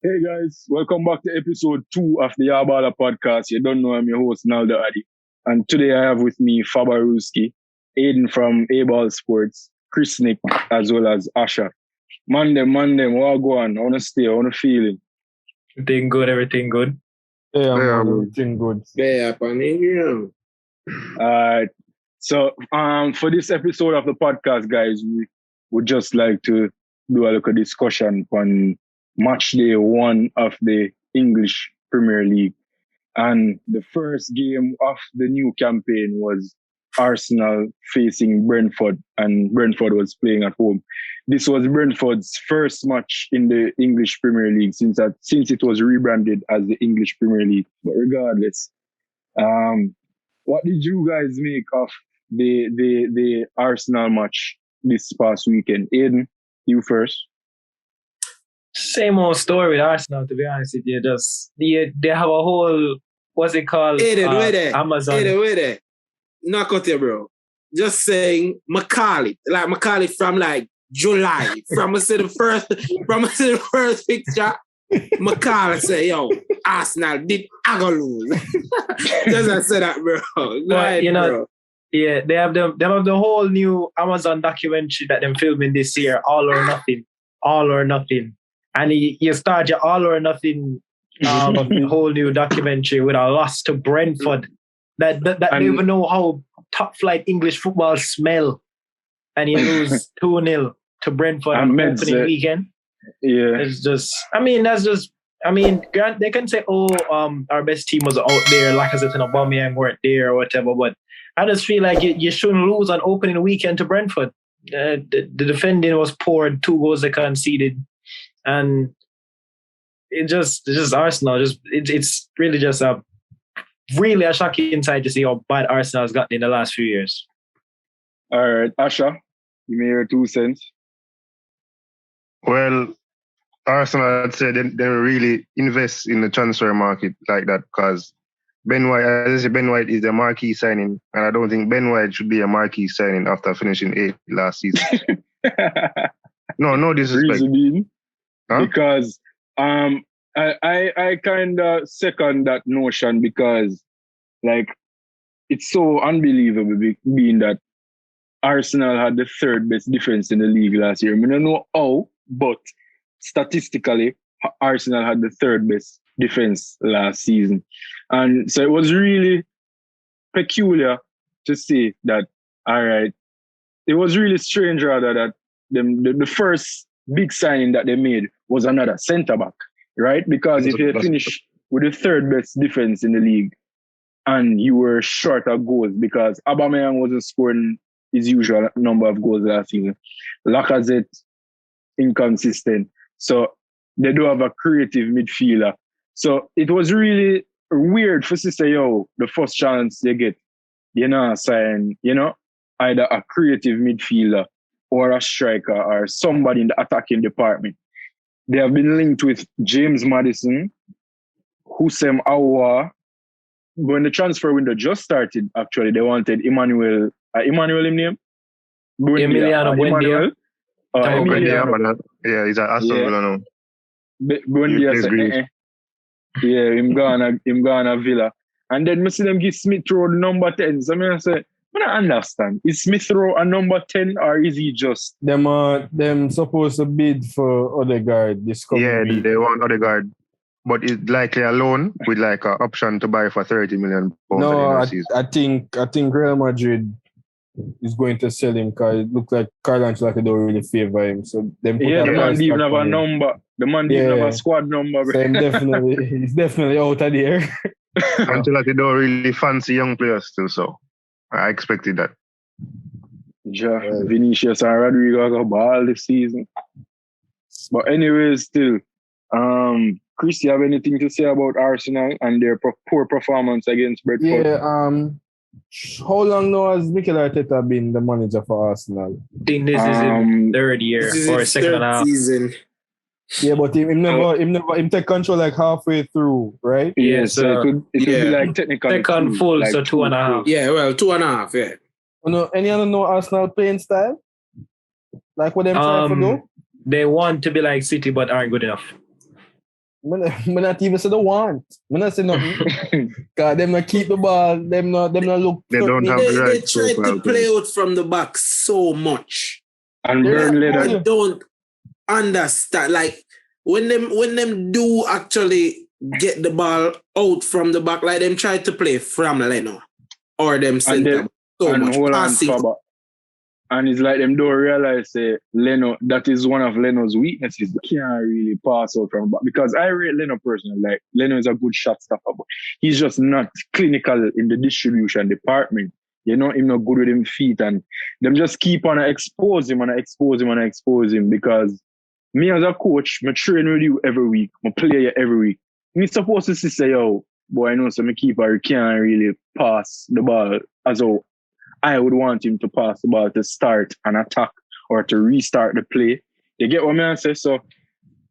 Hey guys, welcome back to episode 2 of the YAA BALLA podcast. You don't know I'm your host, NALDO'S. And today I have with me Faba, Aiden from A-Ball Sports, Nich, as well as Asher. Man them, what go on? I wanna stay, I wanna feeling. Everything good. Yeah, man, everything good. Yeah, man. Alright. So for this episode of the podcast, guys, we would just like to do a little discussion on Matchday 1 of the English Premier League. And the first game of the new campaign was Arsenal facing Brentford, and Brentford was playing at home. This was Brentford's first match in the English Premier League since it was rebranded as the English Premier League. But regardless, what did you guys make of the Arsenal match this past weekend? Aiden, you first. Same old story with Arsenal, to be honest with you. They have a whole, what's it called? Amazon. Wait there. Knock out there, bro. Just saying Macaulay from like July. From the first picture, Macaulay say, yo, Arsenal did lose. Just I said that, bro. Bro. Yeah, they have the whole new Amazon documentary that they're filming this year, All or Nothing. And you start your All or Nothing whole new documentary with a loss to Brentford. That don't even know how top flight English football smell. And you lose 2-0 to Brentford on opening weekend. Yeah. It's just, Grant, they can say, our best team was out there, Lacazette and Aubameyang weren't there or whatever, but I just feel like you shouldn't lose on opening weekend to Brentford. The defending was poor, 2 goals they conceded. And it's just Arsenal. It's really just a shocking sight to see how bad Arsenal has gotten in the last few years. All right, Asher, you may hear 2 cents. Well, Arsenal, I'd say they really invest in the transfer market like that because Ben White is a marquee signing, and I don't think Ben White should be a marquee signing after finishing 8th last season. No disrespect. Huh? Because I kind of second that notion because like it's so unbelievable being that Arsenal had the 3rd best defense in the league last year. I don't know how, but statistically Arsenal had the 3rd best defense last season. And so it was really peculiar to see that, all right, it was really strange rather that the first big signing that they made was another centre-back, right? Because if you finish with the 3rd best defense in the league and you were short of goals because Aubameyang wasn't scoring his usual number of goals last season, Lacazette, inconsistent. So they do have a creative midfielder. So it was really weird for to say, yo, the first chance they get, sign, either a creative midfielder or a striker or somebody in the attacking department. They have been linked with James Maddison, Houssem Aouar. When the transfer window just started, actually, they wanted Emmanuel his name? Emiliano Buendia. Yeah, he's at Aston Villa now. Buendia said, yeah, him gonna Villa. And then I see them give Smith Rowe number 10. So I say, I don't understand. Is Smith Rowe a number 10 or is he just... Them supposed to bid for Odegaard this coming week. They want Odegaard. But it's likely a loan with like an option to buy for 30 million pounds. No, I think Real Madrid is going to sell him because it looks like Carlo Ancelotti don't really favor him. So them put the man didn't even have a number. The man didn't have a squad number. So he's definitely out of there. Ancelotti don't really fancy young players too, so I expected that. Vinicius and Rodrigo got ball this season. But anyways, still, Chris, you have anything to say about Arsenal and their poor performance against Brentford? Yeah, how long now has Mikel Arteta been the manager for Arsenal? I think this is his 3rd year or 2nd and a half season. Yeah, but him take control like halfway through, right? Yeah, so it would be like technically second full, like so 2.5. Yeah, well, 2.5, yeah. Any other know Arsenal playing style? Like what them trying to do? They want to be like City but aren't good enough. I'm not even say the want. I'm not say nothing. Cause them not keep the ball. Them not look. They don't have the They right try profile. to play out from the back so much. And Burnley, I don't understand. Like when them do actually get the ball out from the back, like them try to play from Leno or them center so and much hold passing. on, Faba. And it's like them don't realize Leno, that is one of Leno's weaknesses. He can't really pass out from back. Because I rate Leno personally. Like Leno is a good shot stopper, but he's just not clinical in the distribution department. You know, he's not good with him feet, and them just keep on expose him because me as a coach, I train with you every week, I play you every week. Me supposed to say, yo, boy, I know some keeper can't really pass the ball as though I would want him to pass the ball to start an attack or to restart the play. You get what I say? So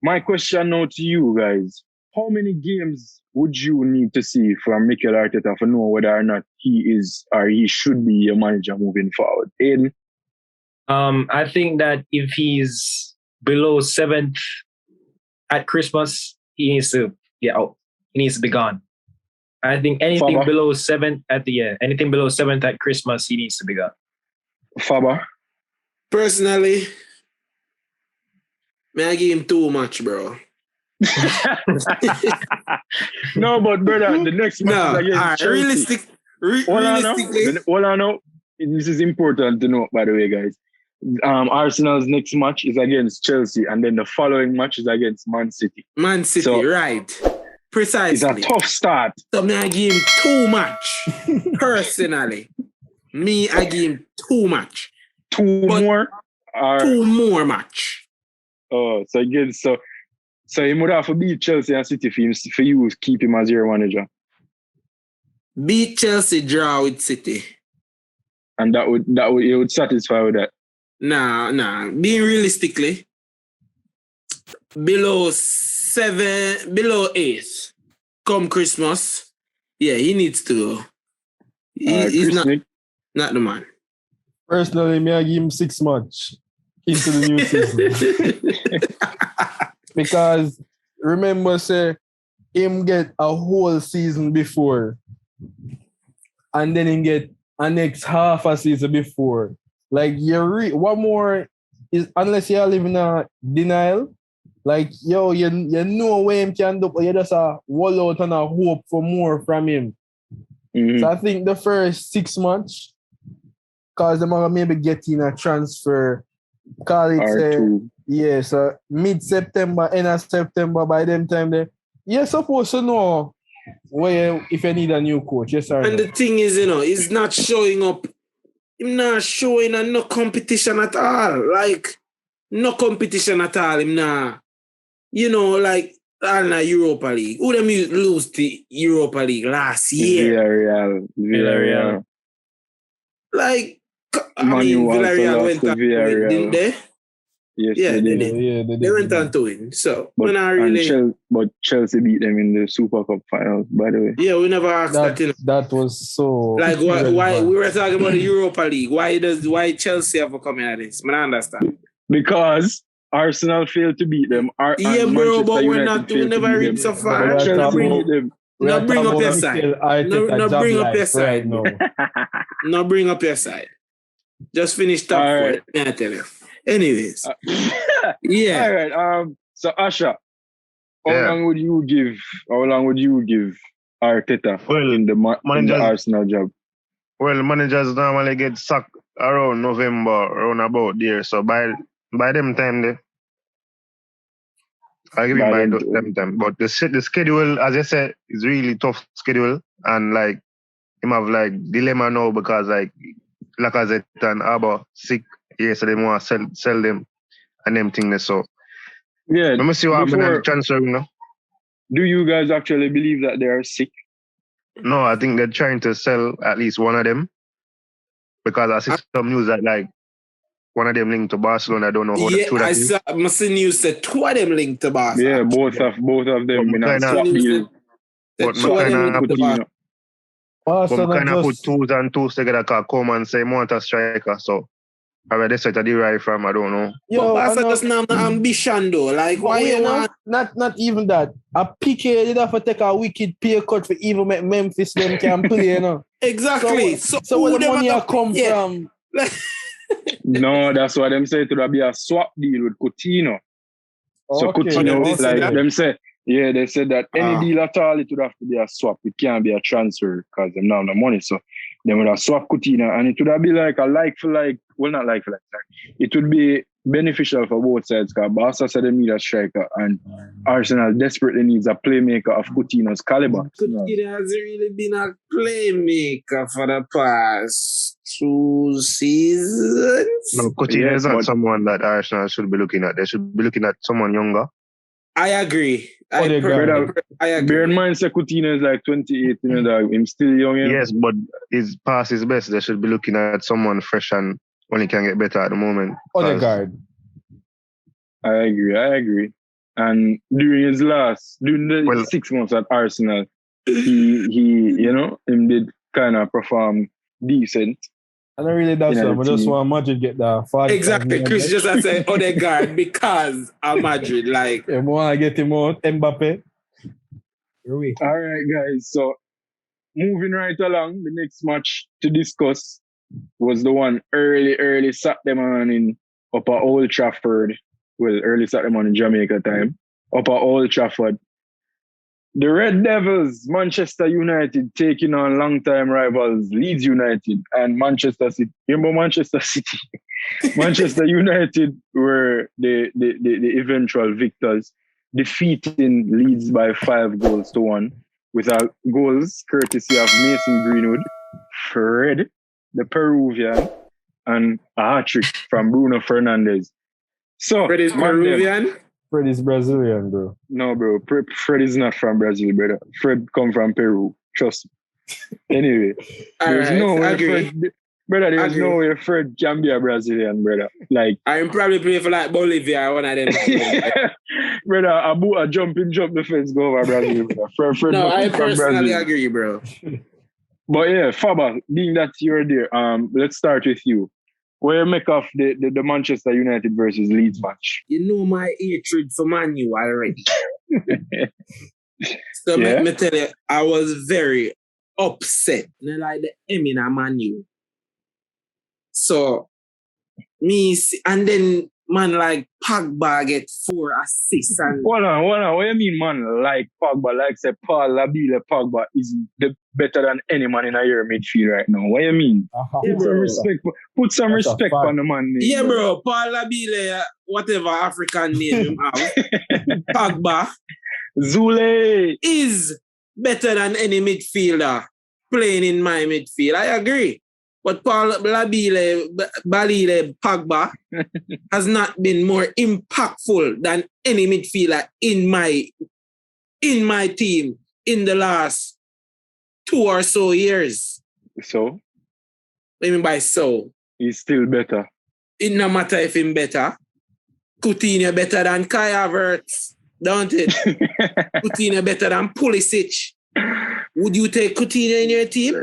my question now to you guys, how many games would you need to see from Mikel Arteta to know whether or not he is or he should be a manager moving forward? Aiden? I think that if he's below 7th at Christmas, he needs to get out. He needs to be gone. I think anything Faba? below 7th anything below 7th at Christmas, he needs to be gone. Faba? Personally, I give him too much, bro. No, but brother, the next match is against Chelsea. Realistically. Hold on now. This is important to know, by the way, guys. Arsenal's next match is against Chelsea, and then the following match is against Man City. Man City, So, right. Precisely. It's a tough start. So I give him too much. Personally. I give him too much. Two more match. Oh, so again, so he would have to beat Chelsea and City for you to keep him as your manager. Beat Chelsea, draw with City. And that would you would satisfy with that. Nah. Being realistically, below 8th, come Christmas, yeah, he needs to go. He's not the man. Personally, I give him 6 months into the new season. Because remember, say, him get a whole season before, and then him get a next half a season before. Like, what more is, unless you live in a denial, like, yo, you know where him can do, but you just wall out and hope for more from him. Mm-hmm. So I think the first 6 months, because they're going to maybe get in a transfer, call it, so mid-September, end of September, by them time, you're supposed to know where if you need a new coach. Yes, sir. And the thing is, he's not showing up. He's not showing no competition at all. Like, no competition at all. Him not, like, all in the Europa League. Who them lose the Europa League last year? Villarreal. Like, Villarreal went on to win, didn't they? Yes, they did. They went on to win. So, but Chelsea beat them in the Super Cup finals, by the way. Yeah, we never asked that. That was so... Like, why we were talking about the Europa League. Why Chelsea have to come in at this? I don't understand. Because Arsenal failed to beat them. But we never reached so far. Chelsea beat them. Now bring up your side. No, bring up your side. No. Now bring up your side. Just finish top 4. Right. I tell you. Anyways. Yeah. All right. So Asher, how long would you give Arteta in the Arsenal job? Well, managers normally get sacked around November, around about there. So by them time, I give it by them time. But the schedule, as I said, is really tough schedule, and like him have like dilemma now because like Lacazette and Abba sick. Yeah, so they want to sell them and them things. So yeah, let me see what happens in the transfer. Do you guys actually believe that they are sick? No, I think they're trying to sell at least one of them because I see some news that like one of them linked to Barcelona. I don't know how true that is. I see news that 2 of them linked to Barcelona. Yeah, both of them in a swap deal. But I kind of put 2s and 2s together because Coleman say want a striker. So Alright, that's what I derive from, I don't know. But Barca just now the ambition though. Like why you want not even that. A PK did have to take a wicked pay cut for even make Memphis them can play, you know. Exactly. So where the money come from? No, that's what them say. It would be a swap deal with Coutinho. So Coutinho, like them say, yeah, they said that any deal at all, it would have to be a swap. It can't be a transfer because them now have the money. So they would have swap Coutinho, and it would have be like a like for like. Well, not like for like. Sorry. It would be beneficial for both sides because Barca said they need a striker, and Arsenal desperately needs a playmaker of Coutinho's caliber. Coutinho has really been a playmaker for the past 2 seasons. No, Coutinho is not someone that Arsenal should be looking at. They should be looking at someone younger. I agree. I agree. Bear in mind, Coutinho is like 28, you know, he's still young. You know? Yes, but his past his best. They should be looking at someone fresh and only can get better at the moment. Odegaard. I agree. And during the 6 months at Arsenal, he you know, him did kind of perform decent. And I really that's so. I just want Madrid get that. Exactly. Chris just said Odegaard because of Madrid. Like, I want to get him out. Mbappe. All right, guys. So, moving right along, the next match to discuss was the one early Saturday morning up at Old Trafford. Well, early Saturday morning Jamaica time. Up at Old Trafford. The Red Devils, Manchester United, taking on long-time rivals Leeds United and Manchester City. Remember Manchester City? Manchester United were the eventual victors, defeating Leeds by 5-1 with goals courtesy of Mason Greenwood, Fred, the Peruvian, and a hat-trick from Bruno Fernandes. So, Fred is Peruvian? Fred is Brazilian, bro. No, bro. Fred is not from Brazil, brother. Fred come from Peru. Trust me. Anyway, there's no way Fred... Brother, there's no way Fred can be a Brazilian, brother. Like I'm probably playing for like Bolivia, one of them. Brother, I jump the fence, go over Brazil, brother. Fred no, I personally agree, bro. But yeah, Faba, being that you're there, let's start with you. What do you make of the Manchester United versus Leeds match? You know my hatred for Man U already. So let me tell you, I was very upset. And I like the Emina Man U. So, and then man like Pogba get 4 assists. And hold on. What do you mean, man, like Pogba? Like say Paul Labile Pogba is better than any man in a year midfield right now. What do you mean? Put some respect on the man name. Yeah, bro. Paul Labile, whatever African name him have. Pogba. Zule is better than any midfielder playing in my midfield. I agree. But Paul Balile Pogba has not been more impactful than any midfielder in my team in the last 2 or so years. So? What do you mean by so? He's still better. It no matter if he's better. Coutinho better than Kai Havertz, don't it? Coutinho better than Pulisic. Would you take Coutinho in your team?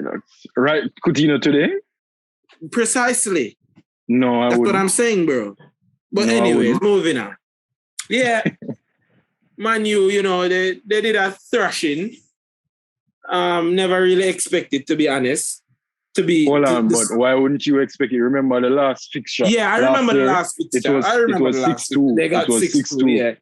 Right, Coutinho today? Precisely. No, I That's wouldn't. what I'm saying, bro. But anyways, moving on. Yeah. Man U, you know, they did a thrashing. Never really expected, to be honest. Hold on, but why wouldn't you expect it? Remember the last fixture? Yeah, I remember the last fixture. It was 6-2. They got 6-2, yeah.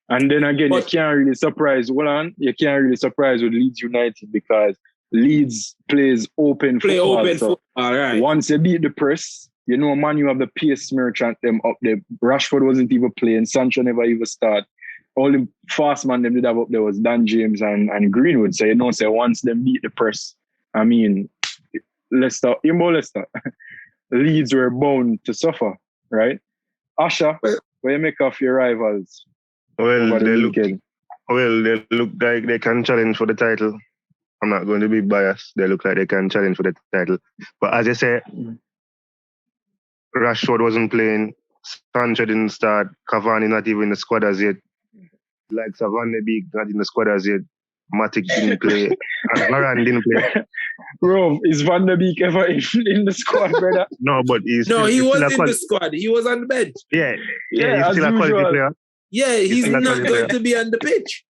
And then again, you can't really surprise. Hold on, you can't really surprise with Leeds United because Leeds plays open football. Right. Once you beat the press, you know, man, you have the pace merchant them up there. Rashford wasn't even playing. Sancho never even start. All the fast man them did have up there was Dan James and Greenwood. So you know, say once them beat the press, I mean, Leicester, Leeds were bound to suffer, right? Asher, what do you make of your rivals? Well, they look like they can challenge for the title. I'm not going to be biased. They look like they can challenge for the title. But as I say, Rashford wasn't playing. Sancho didn't start. Cavani not even in the squad as yet. Like Savannah Big not in the squad as yet. Matic didn't play, and Varane didn't play. Bro, is Van der Beek ever in the squad, brother? No, but he was in the squad. He was on the bench. Yeah, he's still a quality player. Yeah, he's not going to be on the pitch.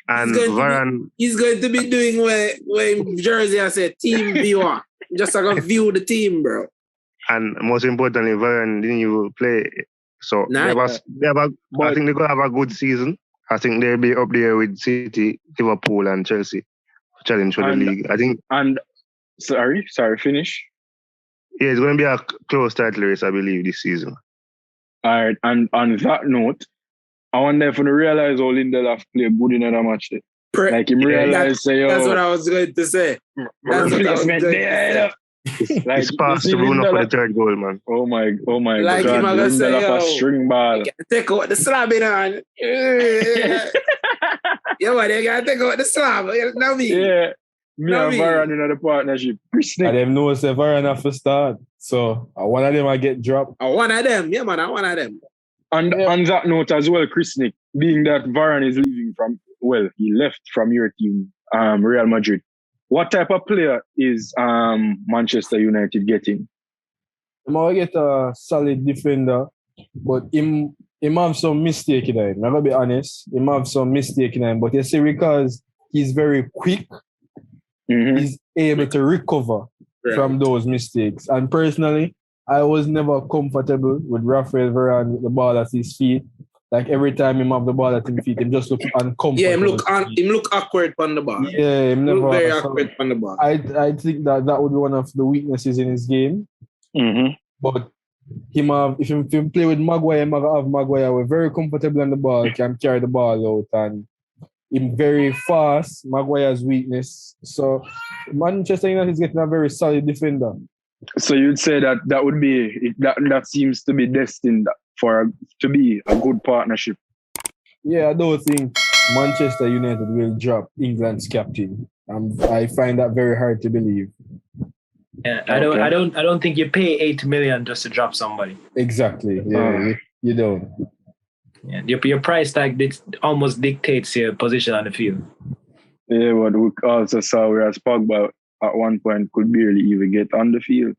And Varane... He's going to be doing where in Jersey I said team viewer. Just like a view the team, bro. And most importantly, Varane didn't even play. So I think they're going to have a good season. I think they'll be up there with City, Liverpool and Chelsea. Challenge for the league. I think... Sorry, finish. Yeah, it's going to be a close title race, I believe, this season. All right, and on that note, I wonder if you realize how Lindelof played good in another match. Like him realize, that's what I was going to say. That's what I was going to say. Like, it's past to Bruno for the third goal, man. Oh my like God. Him, I say, a string ball. Take out the slab in on. Yeah, man, you gotta take out the slab. Now me. Yeah. Me and Varane in the partnership. I them know say Varane have to start. So one of them I get dropped. One of them, yeah, man, one of them. And on that note as well, Chris Nich, being that Varane is leaving he left from your team, Real Madrid. What type of player is Manchester United getting? I'm going to get a solid defender, but him have some mistake in him. I'm going to be honest. Him have some mistake in him. But you see, because he's very quick, he's able to recover from those mistakes. And personally, I was never comfortable with Rafael Varane with the ball at his feet. Like every time him have the ball at his feet, him just look uncomfortable. Yeah, him look awkward on the ball. Yeah, him never look very awkward on the ball. I think that would be one of the weaknesses in his game. But if him play with Maguire, we're very comfortable on the ball, can carry the ball out, and him very fast. Maguire's weakness. So Manchester United is getting a very solid defender. So you'd say that would be that seems to be destined to be a good partnership. Yeah, I don't think Manchester United will drop England's captain. I find that very hard to believe. Yeah, I don't think you pay 8 million just to drop somebody. Exactly. Yeah, you don't. Yeah, your price tag almost dictates your position on the field. Yeah, but we also saw whereas Pogba at one point could barely even get on the field.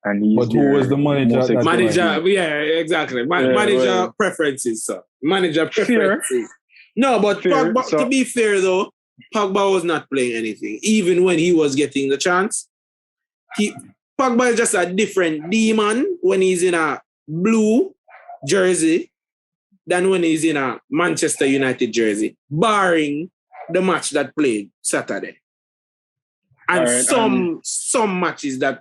And who was the manager? Manager, yeah, exactly. Manager preferences, sir. Manager preferences. Fair. No, but Pogba, to be fair though, Pogba was not playing anything. Even when he was getting the chance, Pogba is just a different demon when he's in a blue jersey than when he's in a Manchester United jersey, barring the match that played Saturday. And some matches that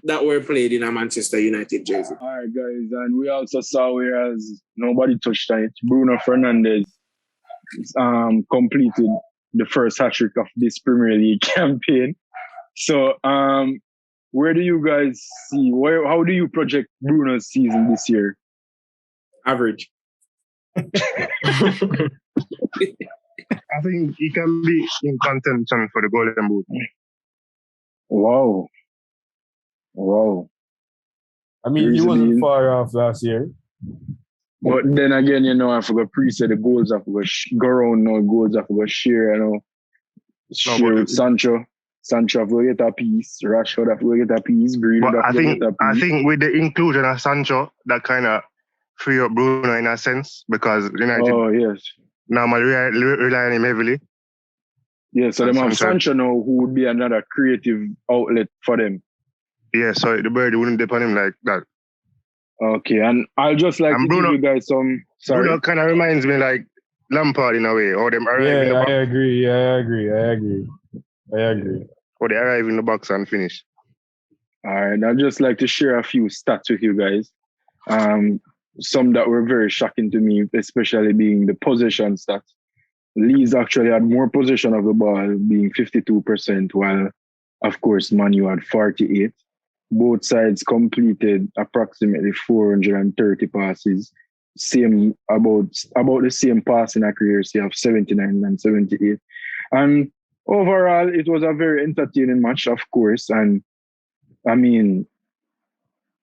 were played in a Manchester United jersey. All right, guys, and we also saw, whereas nobody touched on it, Bruno Fernandes completed the first hat-trick of this Premier League campaign. So, where do you guys see, how do you project Bruno's season this year? Average. I think he can be in contention for the Golden Boot. Wow. I mean, he wasn't far off last year. But then again, I forgot pre-say the goals I forgot go around now, goals I forgot share, Share with Sancho. Sancho have to get a piece. Rashford have to get a piece. Green have to get a piece. I think with the inclusion of Sancho, that kind of free up Bruno in a sense, because United normally rely on him heavily. Yeah, so they have Sancho now, who would be another creative outlet for them. Yeah, so the bird wouldn't depend on him like that. Okay, and I'll just like to give you guys some... Sorry. Bruno kind of reminds me like Lampard in a way. Or them arrive in the box. I agree. Or they arrive in the box and finish. All right, I'd just like to share a few stats with you guys. Some that were very shocking to me, especially being the possession stats. Leeds actually had more possession of the ball, being 52%, while, of course, Man U had 48%. Both sides completed approximately 430 passes. About the same passing accuracy of 79 and 78. And overall, it was a very entertaining match, of course. And I mean,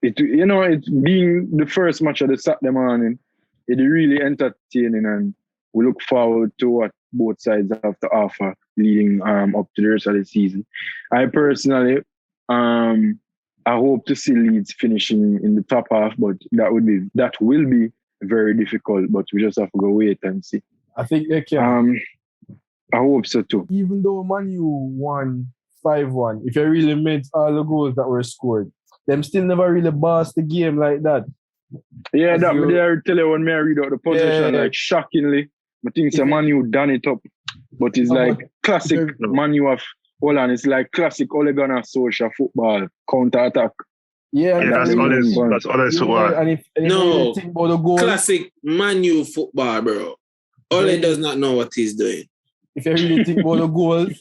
it being the first match of the Saturday morning, it's really entertaining, and we look forward to what both sides have to offer leading up to the rest of the season. I personally, I hope to see Leeds finishing in the top half, but that will be very difficult. But we just have to go wait and see. I think they can. I hope so too. Even though Man U won 5-1, if you really made all the goals that were scored, them still never really bossed the game like that. Yeah, that I tell you when I read out the possession, like shockingly, I think Man U done it up. But it's like classic Man U of it's like classic Ole Gunnar Solskjaer football, counter attack. Yeah, that's always football. And if you think about the goal, classic Man U football, bro. Ole does not know what he's doing. If you really think about the goals,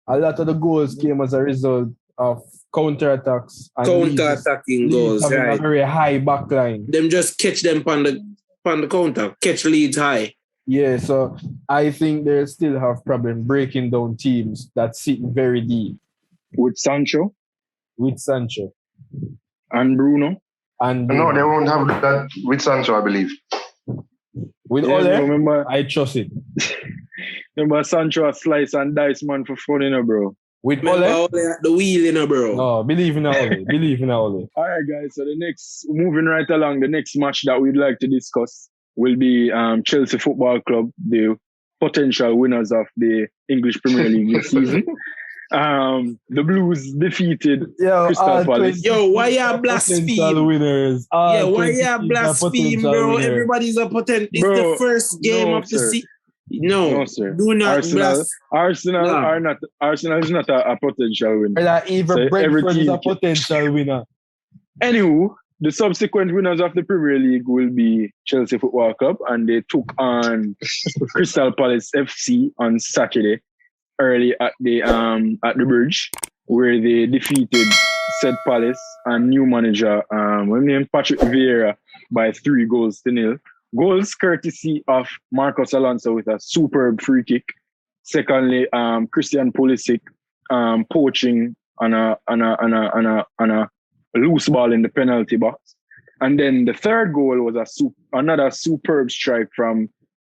a lot of the goals came as a result of counter-attacks. Counter-attacking goals, having right. a very high back line. Them just catch them on the counter. Catch Leeds high. Yeah, so I think they still have problem breaking down teams that sit very deep. With Sancho? And Bruno? No, they won't have that with Sancho, I believe. With Ole, I trust it. Remember Sancho a slice and dice man for fun, bro. With Ole at the wheel, bro. No, believe in Ole. All right, guys. So moving right along, the next match that we'd like to discuss will be Chelsea Football Club, the potential winners of the English Premier League this season. The Blues defeated Crystal Palace. Yo, why you blaspheme? Winners. Why you blaspheme, bro? Winners. Everybody's a potential. It's the first game of the season. No, sir. Do not Arsenal is not a potential winner. Even Brentford is a potential winner. Anywho, the subsequent winners of the Premier League will be Chelsea Football Club, and they took on Crystal Palace FC on Saturday early at the Bridge, where they defeated said Palace and new manager named Patrick Vieira by 3-0. Goals courtesy of Marcos Alonso with a superb free kick. Secondly, Christian Pulisic poaching on a loose ball in the penalty box. And then the third goal was another superb strike from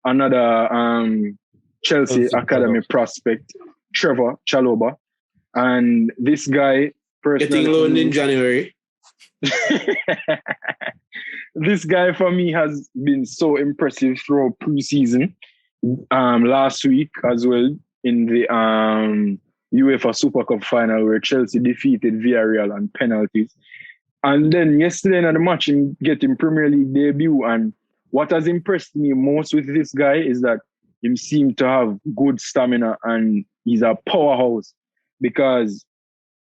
another Chelsea Academy prospect, Trevor Chalobah. And this guy personally... Getting loaned in January. This guy for me has been so impressive throughout pre-season. Last week as well in the UEFA Super Cup final where Chelsea defeated Villarreal on penalties. And then yesterday in the match in getting Premier League debut. And what has impressed me most with this guy is that he seemed to have good stamina and he's a powerhouse because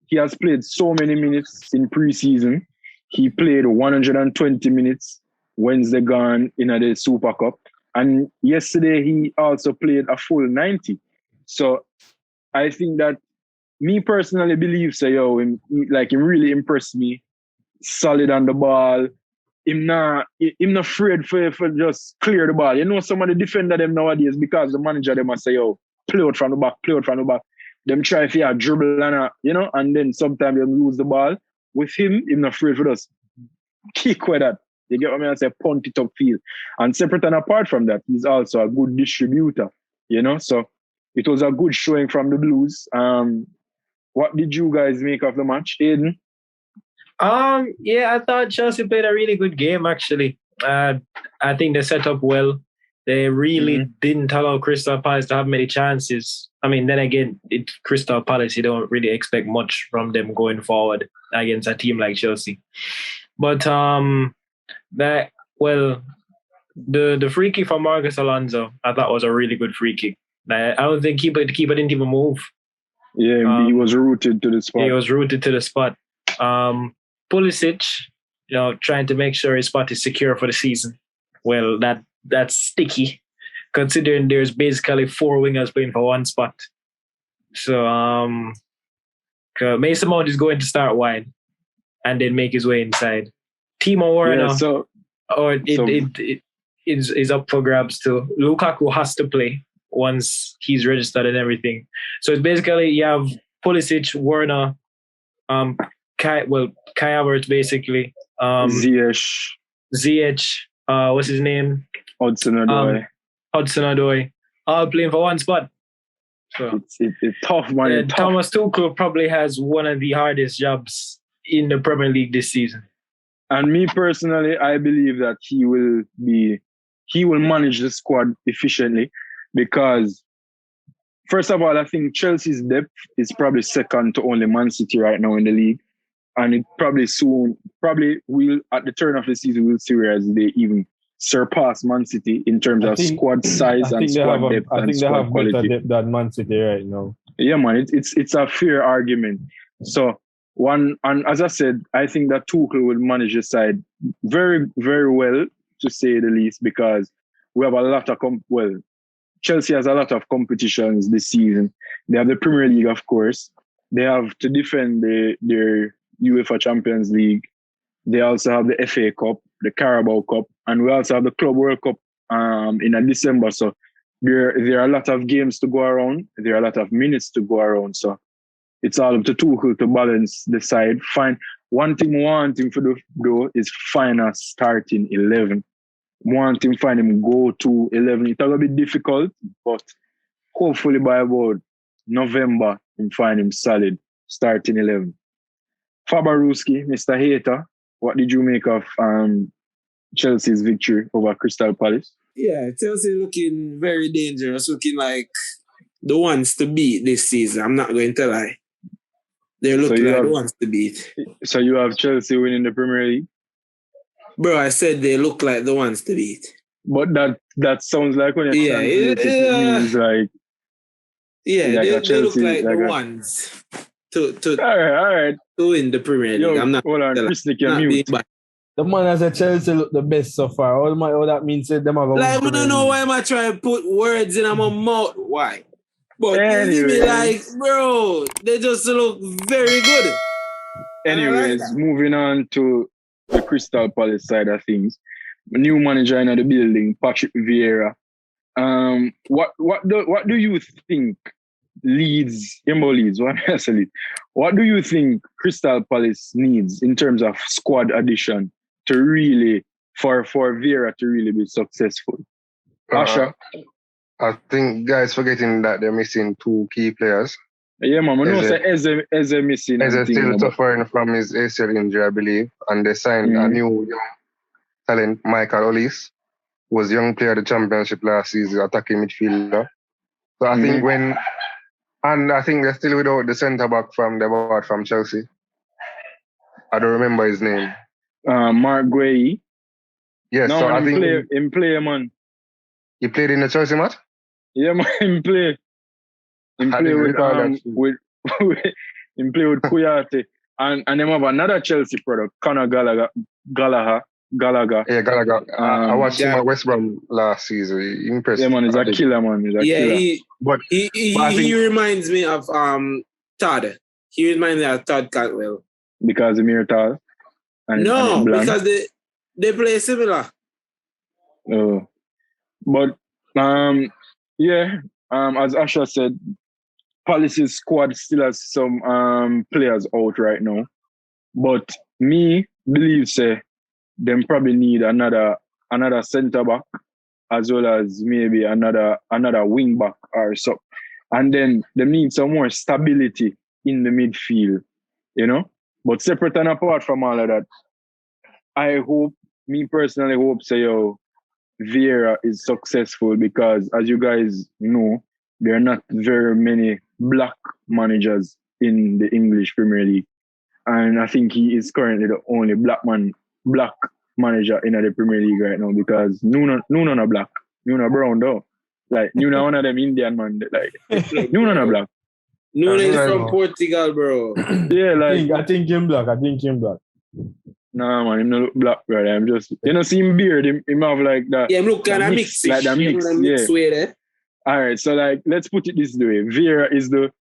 he has played so many minutes in pre-season. He played 120 minutes Wednesday gone in the Super Cup. And yesterday he also played a full 90. So I think that me personally believe him really impressed me. Solid on the ball. Him not afraid for just clear the ball. You know some of the defender them nowadays because the manager them must say, play out from the back. Them try to dribble and then sometimes they lose the ball. With him not afraid for us kick with that. You get what I mean? I say punt it upfield. And separate and apart from that, he's also a good distributor, So it was a good showing from the Blues. What did you guys make of the match, Aiden? I thought Chelsea played a really good game, actually. I think they set up well. They really didn't allow Crystal Palace to have many chances. I mean, then again, it's Crystal Palace. You don't really expect much from them going forward against a team like Chelsea. But the free kick from Marcos Alonso, I thought was a really good free kick. I don't think keeper didn't even move. Yeah, he was rooted to the spot. Pulisic, trying to make sure his spot is secure for the season. Well, that's sticky, considering there's basically 4 wingers playing for one spot. So Mason Mount is going to start wide and then make his way inside. Timo Werner, it is up for grabs too. Lukaku has to play once he's registered and everything. So it's basically you have Pulisic, Werner, Kai Havertz basically. Ziyech, what's his name? Hudson-Odoi. all playing for one spot. So it's tough, man. It's tough. Thomas Tuchel probably has one of the hardest jobs in the Premier League this season. And me personally, I believe that he will manage the squad efficiently because, first of all, I think Chelsea's depth is probably second to only Man City right now in the league. And it probably will, at the turn of the season, we'll see where they even surpass Man City in terms of squad size and squad depth. I think they have better depth than Man City right now. Yeah, man, it's a fair argument. So and as I said, I think that Tuchel will manage the side very, very well, to say the least, because we have a lot of Chelsea has a lot of competitions this season. They have the Premier League, of course. They have to defend their UEFA Champions League. They also have the FA Cup, the Carabao Cup, and we also have the Club World Cup in December. So there are a lot of games to go around. There are a lot of minutes to go around. So it's all up to Tuchel to balance the side. One thing for do though is find a starting 11. Find him go to 11. It's going to be difficult, but hopefully by about November, you find him solid starting 11. Fabaruski, Mr. Hater, what did you make of Chelsea's victory over Crystal Palace? Yeah, Chelsea looking very dangerous, looking like the ones to beat this season. I'm not going to lie. They're looking like the ones to beat. So you have Chelsea winning the Premier League? Bro, I said they look like the ones to beat. But that sounds like when you translate it means like... Yeah, they look like the ones to all right. to win the Premier League. I'm not... Hold on, Chris Nick, you're mute. The man has a Chelsea look the best so far. All that means them are going like, we don't know why am I trying to put words in my mouth. Why? But you me like, bro, they just look very good. Anyways, moving on to the Crystal Palace side of things. New manager in the building, Patrick Vieira. What do you think Leeds? What do you think Crystal Palace needs in terms of squad addition to really for Vieira to really be successful? Asher? I think guys forgetting that they're missing two key players. Yeah, man. I know Eze missing. Eze still suffering from his ACL injury, I believe. And they signed a new young talent, Michael Olise, who was young player of the championship last season, attacking midfielder. So I think I think they're still without the centre-back from Chelsea. I don't remember his name. Mark Guehi. Yes, no, so man, I think... He play, man. He played in the Chelsea match? Yeah, man, he play. He play with Kouyaté. And them have another Chelsea product, Conor Gallagher. Yeah, Gallagher. I watched him at West Brom last season. He impressed. Yeah, man, he's a killer, man. He reminds me of Todd. He reminds me of Todd Cantwell. Because of Amir Todd? No, because they play similar. Oh. But, as Asher said, Palace's squad still has some players out right now. But me believe, them probably need another centre-back as well as maybe another wing-back or so. And then they need some more stability in the midfield, you know? But separate and apart from all of that, me personally hope, Vieira is successful because, as you guys know, there are not very many black managers in the English Premier League. And I think he is currently the only black manager in the Premier League right now because Nuno not black. Nuno brown though. Like, Nuno one of them Indian man. Like, Nuno not black. Nuno is from Portugal, bro. Yeah, like... I think him black. Nah, man, him not look black, brother. I'm just... You know, see him beard, him have like that... Yeah, him look kind of mixed. Like that mix, yeah. All right, so like, let's put it this way. Vieira is the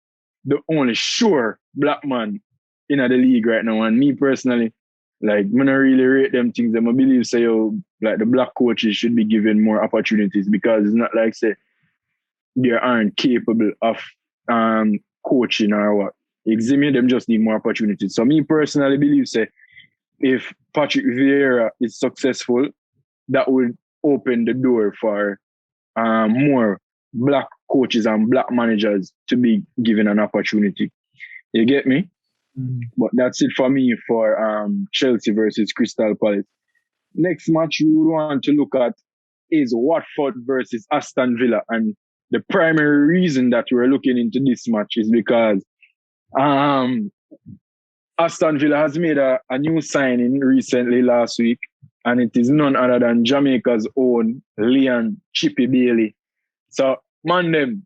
only sure black man in the league right now. And me personally, like, I don't really rate them things. I believe, like, the black coaches should be given more opportunities because it's not like, they aren't capable of coaching or what. Examine them just need more opportunities. So me personally believe, if Patrick Vieira is successful, that would open the door for more black coaches and black managers to be given an opportunity. You get me? Mm. But that's it for me for Chelsea versus Crystal Palace. Next match we would want to look at is Watford versus Aston Villa. And the primary reason that we're looking into this match is because Aston Villa has made a new signing recently last week, and it is none other than Jamaica's own Leon Chippy Bailey. So, man,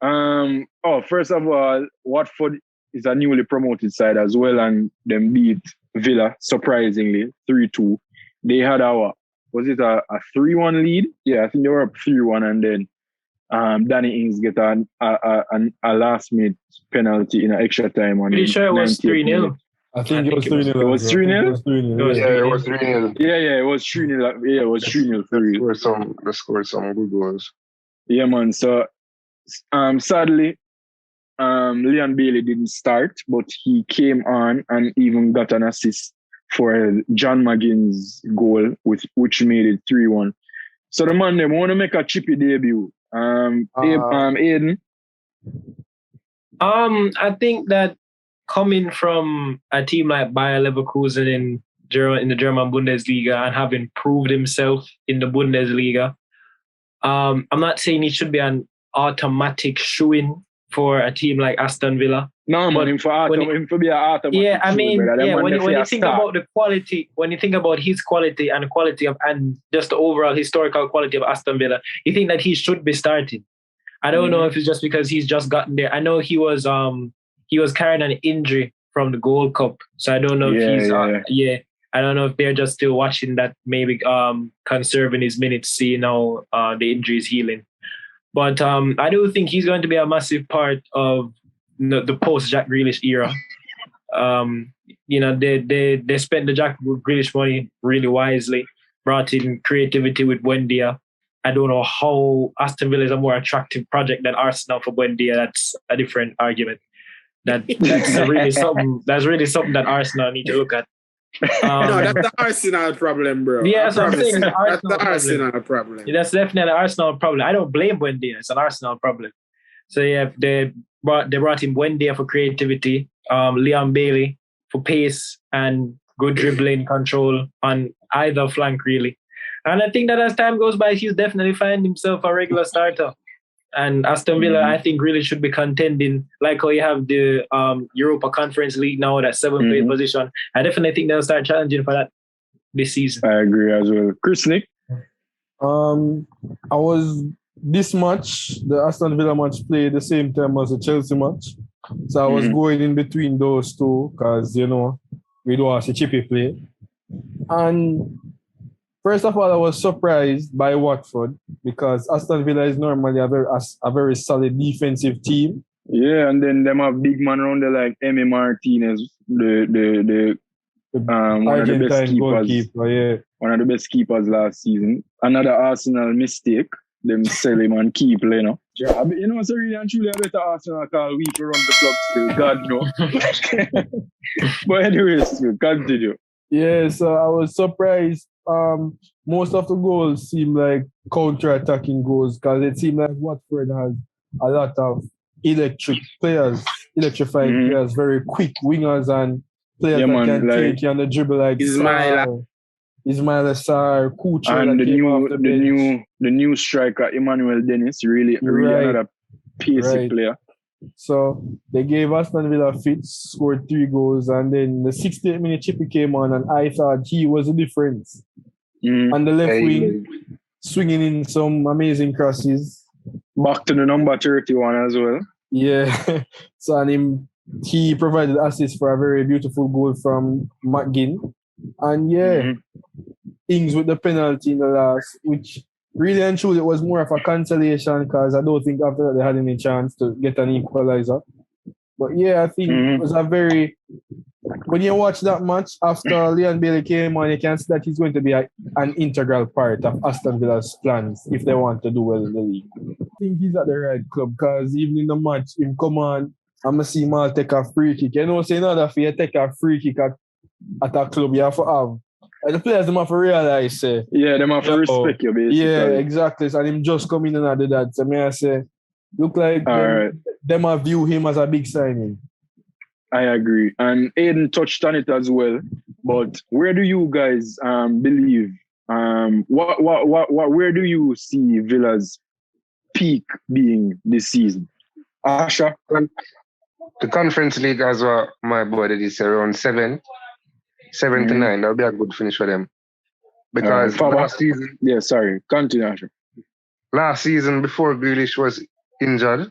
first of all, Watford is a newly promoted side as well, and them beat Villa, surprisingly, 3-2. They had a 3-1 lead? Yeah, I think they were up 3-1, and then Danny Ings get a last-minute penalty in an extra time. Pretty sure it was 3-0. I think it was 3-0. It was 3-0? Yeah, it was 3-0. Yeah, it was 3-0. Yeah, it was 3-0 for real. They scored some good goals. Yeah, man. So, sadly, Leon Bailey didn't start, but he came on and even got an assist for John McGinn's goal, which made it 3-1. So the man, they want to make a chippy debut. Aiden? I think that coming from a team like Bayer Leverkusen in the German Bundesliga and having proved himself in the Bundesliga, I'm not saying he should be an automatic shoo-in for a team like Aston Villa. No, man, him for be an automatic. Yeah, I mean, when you think start. about the quality, when you think about his quality and the quality of, and just the overall historical quality of Aston Villa, you think that he should be starting. I don't know if it's just because he's just gotten there. I know he was carrying an injury from the Gold Cup, so I don't know if he's I don't know if they're just still watching that, maybe conserving his minutes, seeing how the injury is healing. But I do think he's going to be a massive part of the post-Jack Grealish era. They spent the Jack Grealish money really wisely, brought in creativity with Buendia. I don't know how Aston Villa is a more attractive project than Arsenal for Buendia. That's a different argument. That's really something that Arsenal need to look at. No, that's the Arsenal problem, bro. Yeah, that's what I'm saying. That's the Arsenal problem. Yeah, that's definitely an Arsenal problem. I don't blame Buendia. It's an Arsenal problem. So yeah, they brought in Buendia for creativity, Leon Bailey for pace and good dribbling control on either flank, really. And I think that as time goes by, he's definitely find himself a regular starter. And Aston Villa, I think, really should be contending, like how you have the Europa Conference League now, that 7th position. I definitely think they'll start challenging for that this season. I agree as well. Chris, Nick? This match, the Aston Villa match, played the same time as the Chelsea match. So I was going in between those two because, we don't want to see Chippy play. And first of all, I was surprised by Watford because Aston Villa is normally a very solid defensive team. Yeah, and then them have big man around there like Emi Martinez, the one of the best keepers. One of the best keepers last season. Another Arsenal mistake. Them sell him and keep, Yeah, so really and truly a better Arsenal call we to run the club still. God no. But anyways, continue. Yeah, so I was surprised. Most of the goals seem like counter-attacking goals because it seemed like Watford has a lot of electrifying players, very quick wingers and players that can take you on the dribble like Ismail Assar, Kucha, and the new striker Emmanuel Dennis, really another pacey player. So they gave Aston Villa fits, scored 3 goals, and then the 68-minute Chippy came on, and I thought he was the difference. On the left wing, swinging in some amazing crosses. Back to the number 31 as well. Yeah. So and he provided assist for a very beautiful goal from McGinn. And Ings with the penalty in the last, which really and truly it was more of a consolation because I don't think after that they had any chance to get an equalizer. But yeah, I think it was a very... When you watch that match, after Leon Bailey came on, you can see that he's going to be an integral part of Aston Villa's plans if they want to do well in the league. I think he's at the right club because even in the match, him come on, I'm going to see him all take a free kick. Say in order for you to take a free kick at a club, you have to have the players them have to realize, say. Yeah, them have to respect you, basically. Yeah, exactly. So, and him just come in and do that. So, may I say, look like them have view him as a big signing. I agree. And Aiden touched on it as well. But where do you guys believe? Where do you see Villa's peak being this season? Asher? The Conference League as well, my boy, that is around 7 to 9. That'll be a good finish for them. Because last season... Yeah, sorry. Continue, Asher. Last season, before Grealish was injured,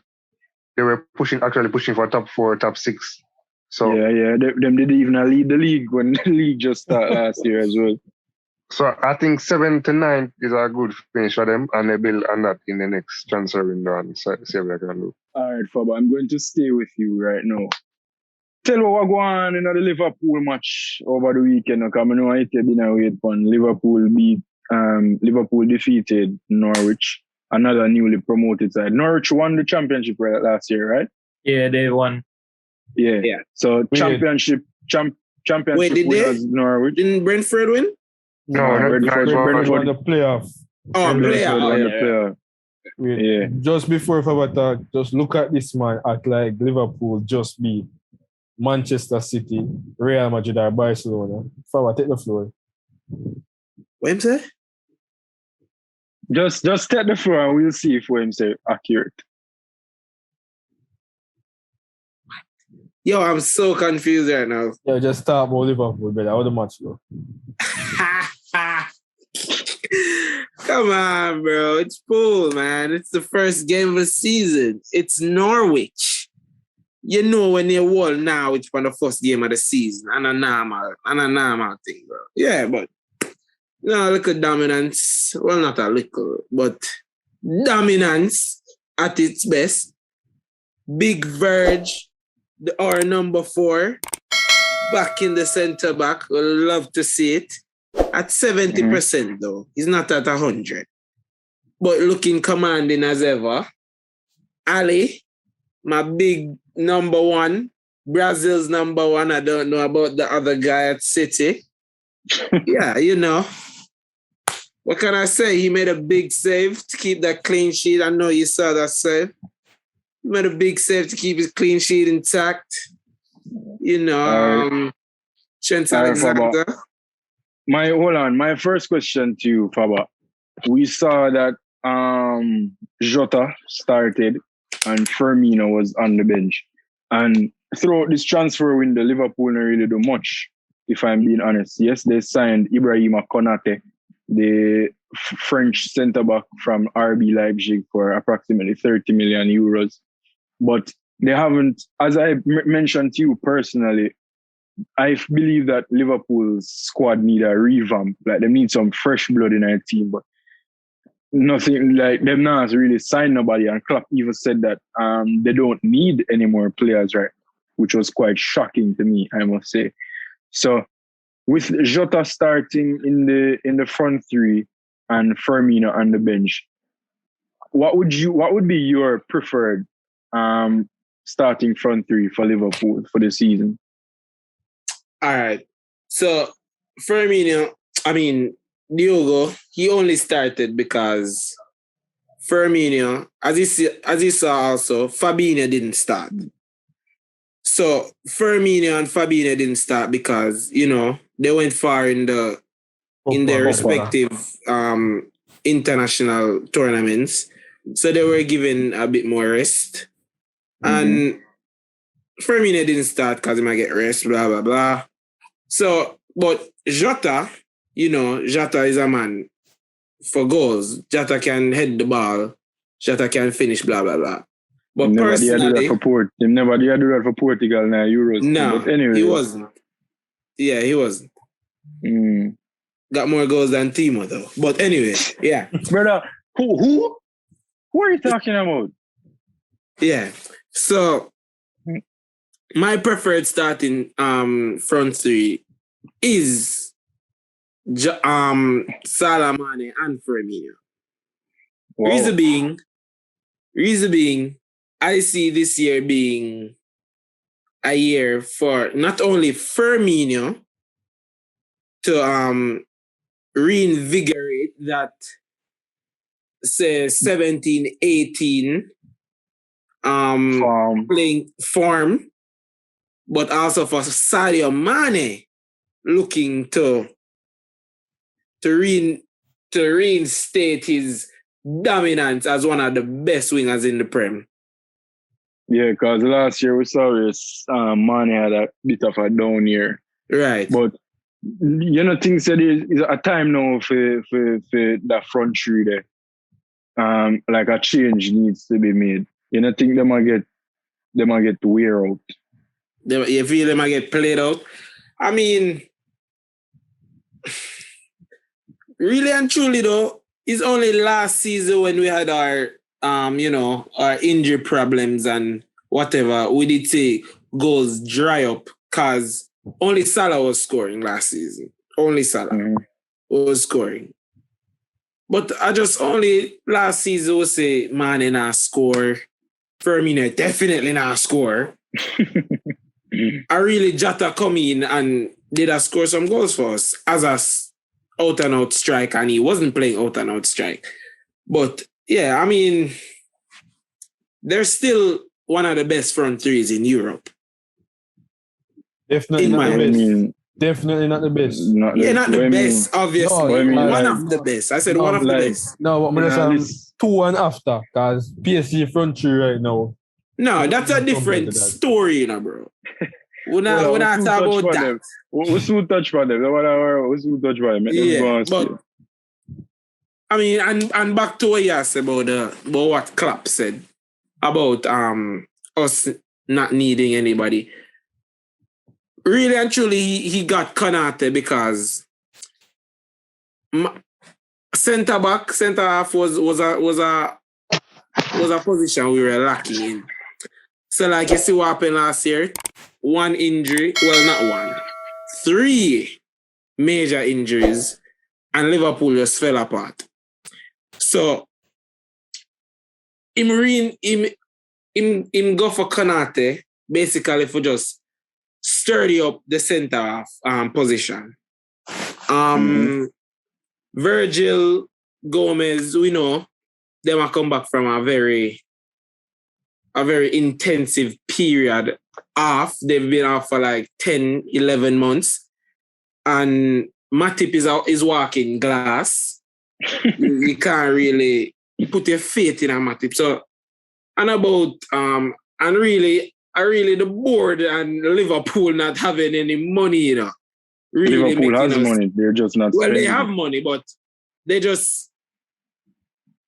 they were actually pushing for top 4, top 6. So yeah. Them didn't even lead the league when the league just started last year as well. So I think 7 to 9 is a good finish for them, and they build on that in the next transfer window and see what they can do. All right, Faba, I'm going to stay with you right now. Tell me what going on in the Liverpool match over the weekend. Because I know it's been a wait for Liverpool defeated Norwich, another newly promoted side. Norwich won the championship last year, right? Yeah, they won. Yeah. So championship Wait, did winners Norwich. Didn't Brentford win? No, Brentford won the playoff. Oh, playoff. Yeah. Just before Faba talk, just look at this man act like Liverpool just beat Manchester City, Real Madrid or Barcelona. Faba, take the floor. What him say? Just take the floor and we'll see if what him say accurate. Yo, I'm so confused right now. Yeah, just start about Liverpool, but how the match go? Come on, bro. It's full, man. It's the first game of the season. It's Norwich. You know when they won Norwich for the first game of the season. And a normal thing, bro. Yeah, but no, look at dominance. Well, not a little, but dominance at its best. Big Verge, our number 4, back in the centre back. We'll love to see it. At 70% though. He's not at 100. But looking commanding as ever. Ali, my big number 1. Brazil's number 1. I don't know about the other guy at City. Yeah, you know. What can I say? He made a big save to keep that clean sheet. I know you saw that save. He made a big save to keep his clean sheet intact. You know, Trent Alexander. My first question to you, Faba. We saw that Jota started and Firmino was on the bench. And throughout this transfer window, Liverpool didn't really do much, if I'm being honest. Yes, they signed Ibrahima Konate, the French centre-back from RB Leipzig for approximately 30 million euros. But they haven't, as I mentioned to you personally, I believe that Liverpool's squad need a revamp. Like, they need some fresh blood in their team, but nothing like them now has really signed nobody. And Klopp even said that they don't need any more players, right? Which was quite shocking to me, I must say. So with Jota starting in the front 3 and Firmino on the bench, what would be your preferred starting front 3 for Liverpool for the season? All right. So Diogo, he only started because Firmino, as you saw also, Fabinho didn't start. So Firmino and Fabinho didn't start because, you know, they went far in their respective international tournaments. So they were given a bit more rest. And Firmino didn't start because he might get rest, blah, blah, blah. So, but Jota, you know, Jota is a man for goals. Jota can head the ball. Jota can finish, blah, blah, blah. But personally... He never did do that for Portugal now, Euros. No, but anyway. he wasn't. Yeah, he wasn't. Got more goals than Timo, though. But anyway, yeah. Brother, who are you talking about? Yeah. So, my preferred starting front 3 is Salah, Mane, and Firmino. Wow. Reason being, I see this year being a year for not only Firmino, to reinvigorate that, say, 17-18 playing form, but also for Sadio Mane looking to reinstate his dominance as one of the best wingers in the Prem. Yeah, because last year we saw Mane had a bit of a down year. Right. But things that is a time now for that front three there. Like a change needs to be made. Think they might get wear out. You feel they might get played out? I mean, really and truly though, it's only last season when we had our our injury problems and whatever, we did say goals dry up because only Salah was scoring last season. Only Salah was scoring. But I just only last season would say Mane not score. Firmino definitely not score. I really Jota come in and did a score some goals for us as a out and out strike, and he wasn't playing out and out strike. But yeah, I mean, they're still one of the best front threes in Europe. Definitely not the best. Definitely not the best. Not the best, obviously. One of the best. I said one of the best. No, what I'm saying, 2 and after, because PSG front three right now. No, that's a different story, bro. We're not talking about that. We soon touch on them. We soon touch on them. Yeah, but I mean, and back to what you said about what Klopp said about us not needing anybody. Really and truly, he got Konate because centre half was a position we were lacking in. So like you see what happened last year, 1 injury, well not 1, 3 major injuries, and Liverpool just fell apart. So him go for Konate basically for just sturdy up the centre half position. Virgil, Gomez, we know they might come back from a very intensive period off. They've been off for like 10, 11 months. And Matip is walking glass. You can't really put your faith in a Matip. So, and really the board and Liverpool not having any money, Really Liverpool has money. They're just not spending. They have money, but they just...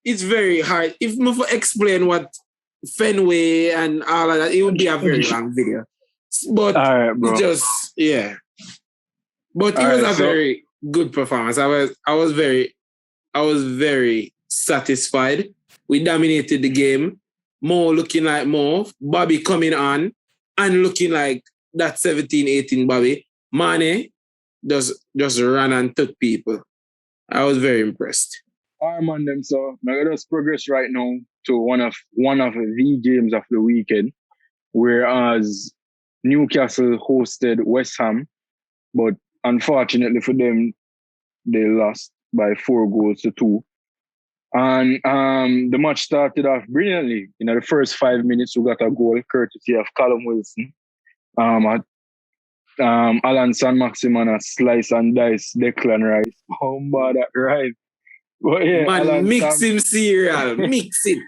It's very hard. If I explain what Fenway and all of that, it would be a very long video. But it's just, yeah. But it was a very good performance. I was very satisfied. We dominated the game. Mo looking like Mo. Bobby coming on and looking like that 17-18 Bobby. Mane just ran and took people. I was very impressed. I'm on them, so now let us progress right now to one of the games of the weekend, whereas Newcastle hosted West Ham, but unfortunately for them, they lost by 4-2. And the match started off brilliantly. The first 5 minutes, we got a goal courtesy of Callum Wilson. Alan San-Maximin a slice and dice Declan Rice. Oh, that right. Well, yeah, man, mix him cereal. Mix it.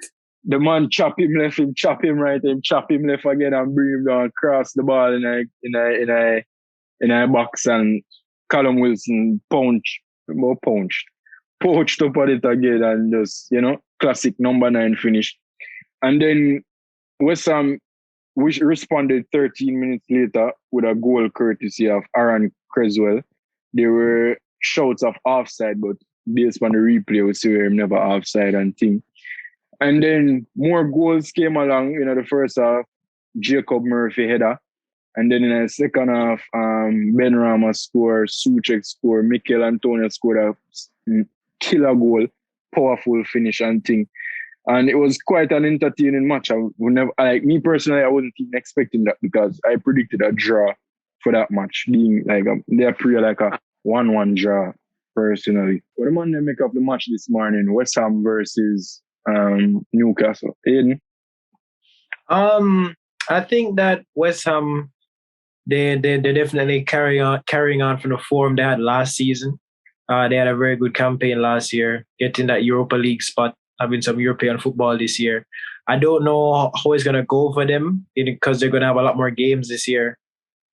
The man chop him left, him chop him right, him chop him left again and bring him down, cross the ball in a box, and Callum Wilson poached up at it again, and just, classic number 9 finish. And then West Ham responded 13 minutes later with a goal courtesy of Aaron Creswell. There were shouts of offside, but based on the replay, we see him never offside and thing. And then more goals came along in the first half. Jacob Murphy header. And then in the second half, Ben Rama scored, Suchek scored, Mikel Antonio scored a killer goal, powerful finish and thing. And it was quite an entertaining match. Me personally, I wasn't even expecting that because I predicted a draw for that match, being like they appear like 1-1 draw, personally. What am I going to make of the match this morning? West Ham versus Newcastle. Aiden? I think that West Ham, they definitely carrying on from the form they had last season. They had a very good campaign last year, getting that Europa League spot, having some European football this year. I don't know how it's going to go for them because they're going to have a lot more games this year.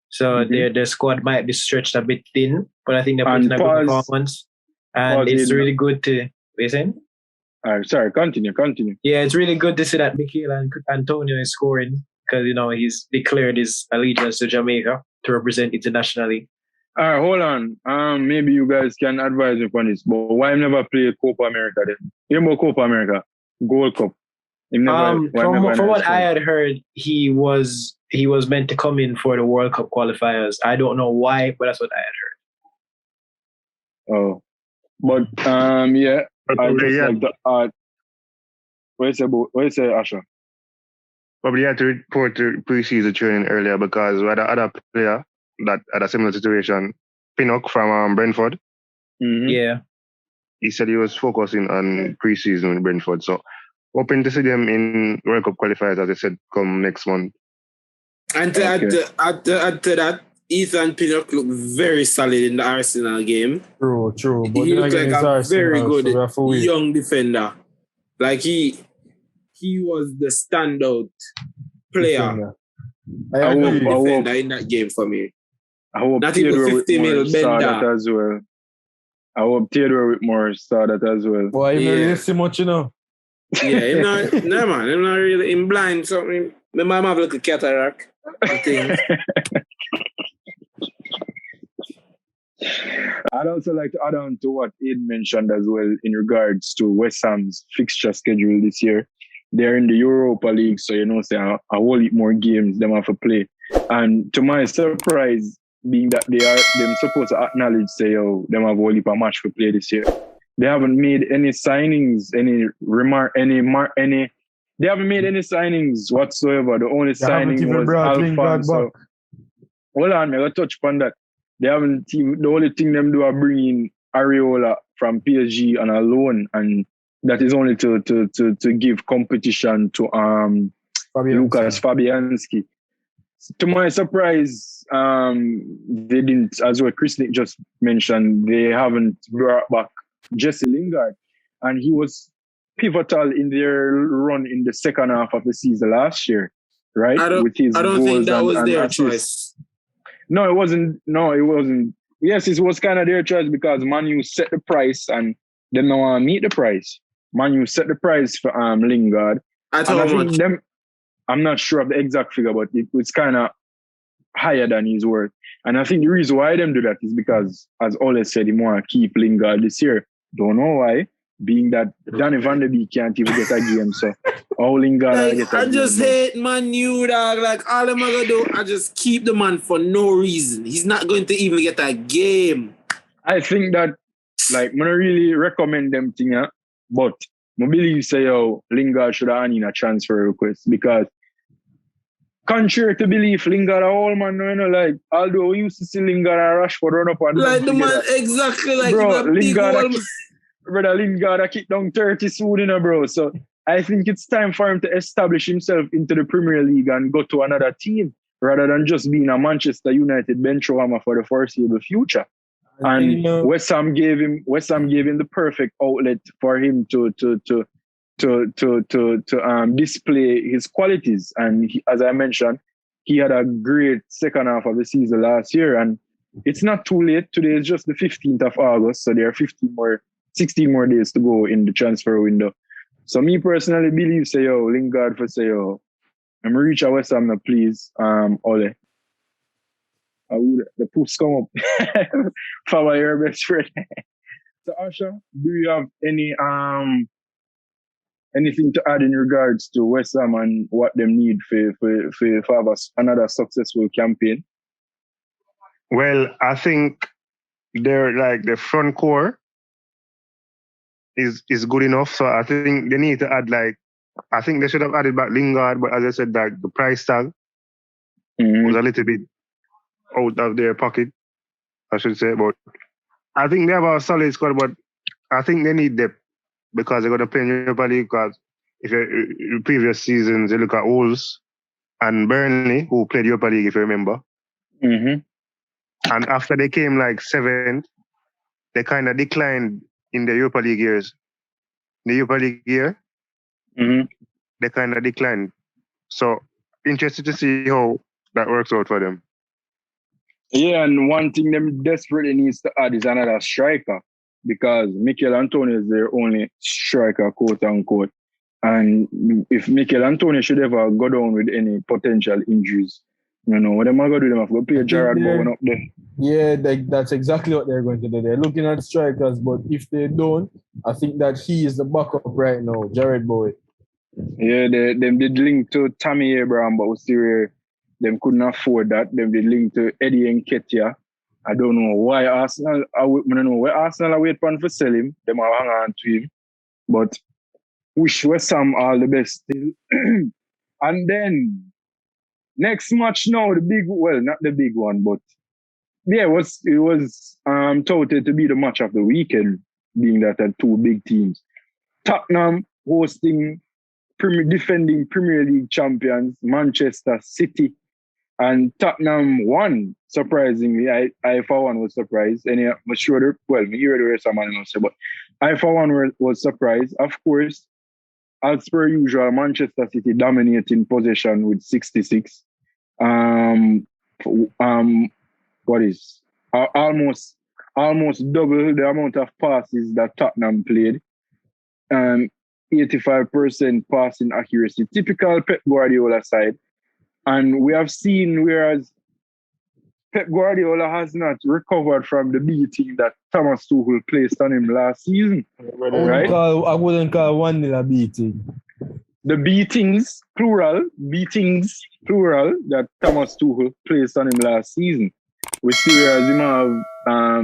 So their squad might be stretched a bit thin, but I think they're putting a good performance. And it's really good to... Listen? Sorry, continue. Yeah, it's really good to see that Mikel and Antonio is scoring because, he's declared his allegiance to Jamaica to represent internationally. All right, hold on. Maybe you guys can advise me on this, but why never play Copa America then? You know Copa America, Gold Cup. From what I had heard, he was meant to come in for the World Cup qualifiers. I don't know why, but that's what I had heard. Oh, but yeah, I just like the art. What you say, Asher? Probably had to report to pre-season training earlier because we had another player that had a similar situation, Pinnock from Brentford. Mm-hmm. Yeah. He said he was focusing on pre-season with Brentford. So hoping to see them in World Cup qualifiers, as I said, come next month. And to add to that, Ethan Pinnock looked very solid in the Arsenal game. True. But he looked like a very good young defender. Like he was the standout player. I hope defender in that game for me. I hope not even 50 mil bender as well. I hope Theodore Whitmore saw that as well. Boy, I really see much, Yeah, him not, no man, I'm not really in blind. So my mom have like a cataract. I'd also like to add on to what Aiden mentioned as well in regards to West Ham's fixture schedule this year. They're in the Europa League, so say a whole lot more games them have to play. And to my surprise, being that them supposed to acknowledge them have a whole heap of match to play this year. They haven't made any signings, they haven't made any signings whatsoever. The only signing was Alfonso. Hold on, I'm going to touch upon that. They haven't the only thing them do are bring in Areola from PSG on a loan, and that is only to give competition to Lucas Fabianski. To my surprise, they didn't, as what Chris Nich just mentioned, they haven't brought back Jesse Lingard, and he was pivotal in their run in the second half of the season last year, right? I don't think that was their choice. No, it wasn't. Yes, it was kind of their choice because Man U set the price and they don't want to meet the price. Man U set the price for Lingard. I'm not sure of the exact figure, but it was kind of higher than his worth. And I think the reason why them do that is because, as Ole said, he want to keep Lingard this year. Don't know why, being that Danny Van der Beek can't even get a game. So, all Lingard get a game. I just hate Man U, dog. Like, all I'm going to do, I just keep the man for no reason. He's not going to even get a game. I think that, like, I don't really recommend them thing, but I believe Lingard should have in a transfer request because contrary to belief, Lingard are all man, like, although we used to see Lingard and Rashford run up and like the man, exactly like bro, Lingard kick down 30 soon, bro. So I think it's time for him to establish himself into the Premier League and go to another team rather than just being a Manchester United bench warmer for the foreseeable future. And West Ham gave him the perfect outlet for him to display his qualities. And as I mentioned, he had a great second half of the season last year. And it's not too late. Today is just the 15th of August, so there are 16 more days to go in the transfer window. So me personally believe Lingard for I'm reach a West Ham now, please, Ole. The poofs come up. Faba, your best friend. So Asha, do you have any anything to add in regards to West Ham and what them need for another successful campaign? Well, I think they're like the front core is good enough. So I think they need to add I think they should have added back Lingard, but as I said, the price tag was a little bit out of their pocket, I should say. But I think they have a solid squad, but I think they need depth because they're going to play in Europa League. Because if you previous seasons, you look at Wolves and Burnley, who played Europa League, if you remember. Mm-hmm. And after they came like seventh, they kind of declined in the Europa League years. The Europa League year, they kind of declined. So, interested to see how that works out for them. Yeah, and one thing them desperately needs to add is another striker because Mikel Antonio is their only striker, quote unquote. And if Mikel Antonio should ever go down with any potential injuries, what am I going to do? Them have to play Gerard Bowen up there. Yeah, that's exactly what they're going to do. They're looking at strikers, but if they don't, I think that he is the backup right now, Jared Bowen. Yeah, them did link to Tammy Abraham, but was still them couldn't afford that. Them did link to Eddie Nketiah. I don't know why Arsenal. I don't know where Arsenal are waiting for sell him. Them are hang on to him, but wish West Ham all the best still. And then next match now, not the big one, but yeah, it was touted to be the match of the weekend, being that had two big teams. Tottenham hosting defending Premier League champions Manchester City, and Tottenham won. Surprisingly, I for one was surprised. And I'm sure, me heard the rest of man say, but I for one was surprised. Of course, as per usual, Manchester City dominating possession with 66. What is almost double the amount of passes that Tottenham played. 85% passing accuracy, typical Pep Guardiola side. And we have seen, whereas Pep Guardiola has not recovered from the beating that Thomas Tuchel placed on him last season. Right? I wouldn't call 1-0 a beating. The beatings, plural, that Thomas Tuchel placed on him last season. We see whereas him have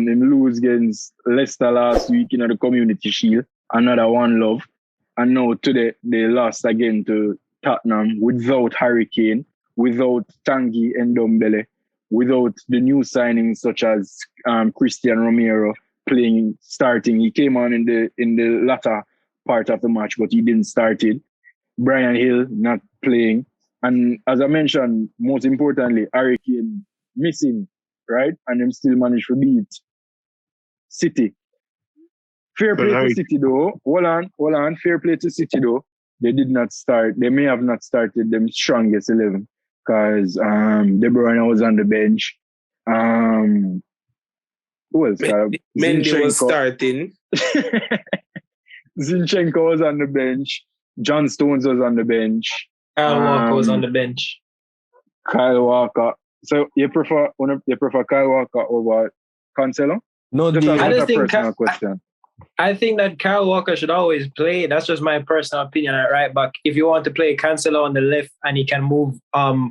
him lose against Leicester last week in the Community Shield, another one love. And now today they lost again to Tottenham without Harry Kane, without Tanguy Ndombele, without the new signings such as Christian Romero starting. He came on in the latter part of the match, but he didn't start it. Brian Hill not playing. And as I mentioned, most importantly, Harry Kane missing, right? And them still managed to beat City. Fair play to City though. Hold on. Fair play to City though. They did not start. They may have not started them strongest 11 because De Bruyne was on the bench. Who else? Mendy was starting. Zinchenko was on the bench. John Stones was on the bench. Kyle Walker was on the bench. Kyle Walker. So you prefer Kyle Walker over Cancelo? No, I think that Kyle Walker should always play. That's just my personal opinion at right back. If you want to play Cancelo on the left and he can move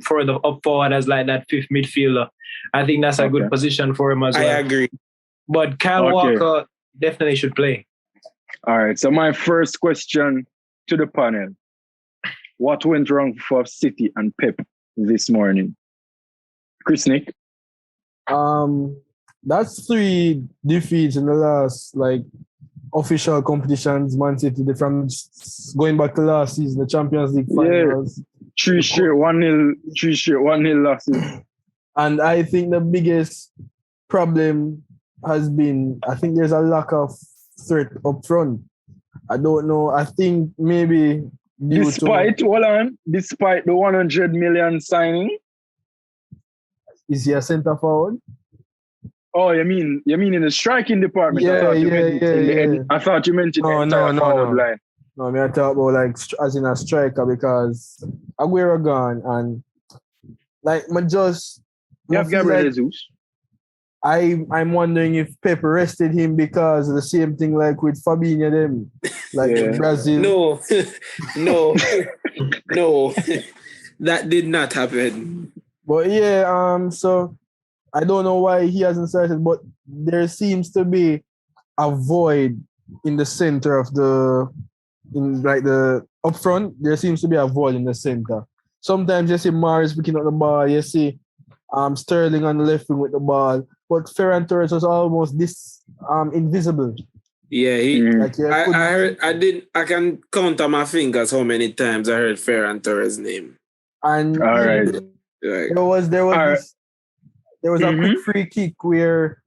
further up forward as like that fifth midfielder, I think that's a good position for him as well. I agree. But Kyle Walker definitely should play. All right. So my first question to the panel: what went wrong for City and Pep this morning? Chris Nich? That's 3 defeats in the last official competitions. Man City from going back to last season, the Champions League finals. 3 straight 1-0 losses. And I think the biggest problem has been, I think there's a lack of threat up front. I don't know. I think maybe despite the 100 million signing. Is he a centre forward? Oh, you mean in the striking department? Yeah. I thought you meant in the entire forward line. No, I talk about as in a striker because Aguero gone and you have Gabriel Jesus. I'm wondering if Pep rested him because of the same thing with Fabinho them, in Brazil. No, that did not happen. But so I don't know why he hasn't started, but there seems to be a void in the center of the up front. There seems to be a void in the center. Sometimes you see Maris picking up the ball, you see Sterling on the left wing with the ball. But Ferran Torres was almost invisible. Yeah, Like, I can count on my fingers how many times I heard Ferran Torres' name. And all right. Like, there was a quick free kick where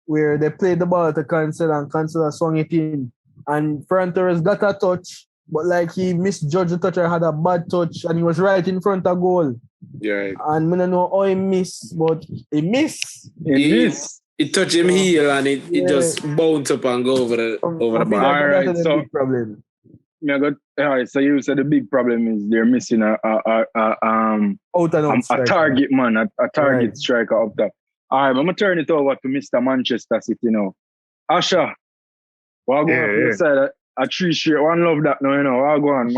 where they played the ball to Cancelo and Cancelo swung it in. And Ferran Torres got a touch, but like he misjudged the touch or had a bad touch and he was right in front of goal. Yeah. And I don't know how he missed, but he missed. It touched him heel and it just bounced up and go over the bar. All right, that's a big problem. So you said the big problem is they're missing a target man, a target striker up there. All right, I'm gonna turn it over to Mr. Manchester City now. Asher, what go on? You said a 3-straight, one love that now, you know. What go on?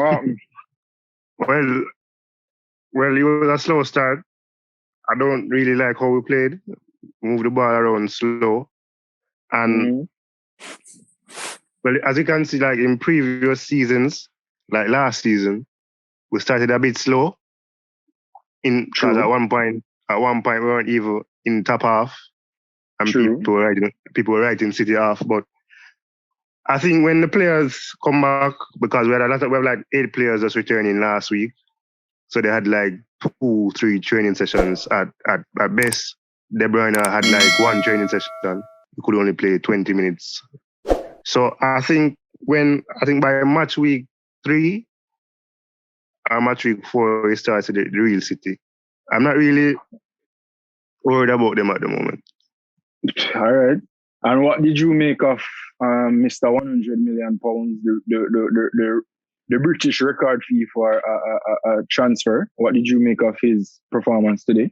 Well, it was a slow start. I don't really like how we played. Move the ball around slow. And well, as you can see, like in previous seasons, like last season, we started a bit slow. Because at one point we weren't even in top half. And people were writing City off. But I think when the players come back, because we have like 8 players just returning last week. So they had like 2-3 training sessions at best. De Bruyne had like 1 training session. He could only play 20 minutes. So I think by match week 3 or match week 4, we started the real City. I'm not really worried about them at the moment. All right. And what did you make of Mr. 100 million pounds, the British record fee for a transfer? What did you make of his performance today?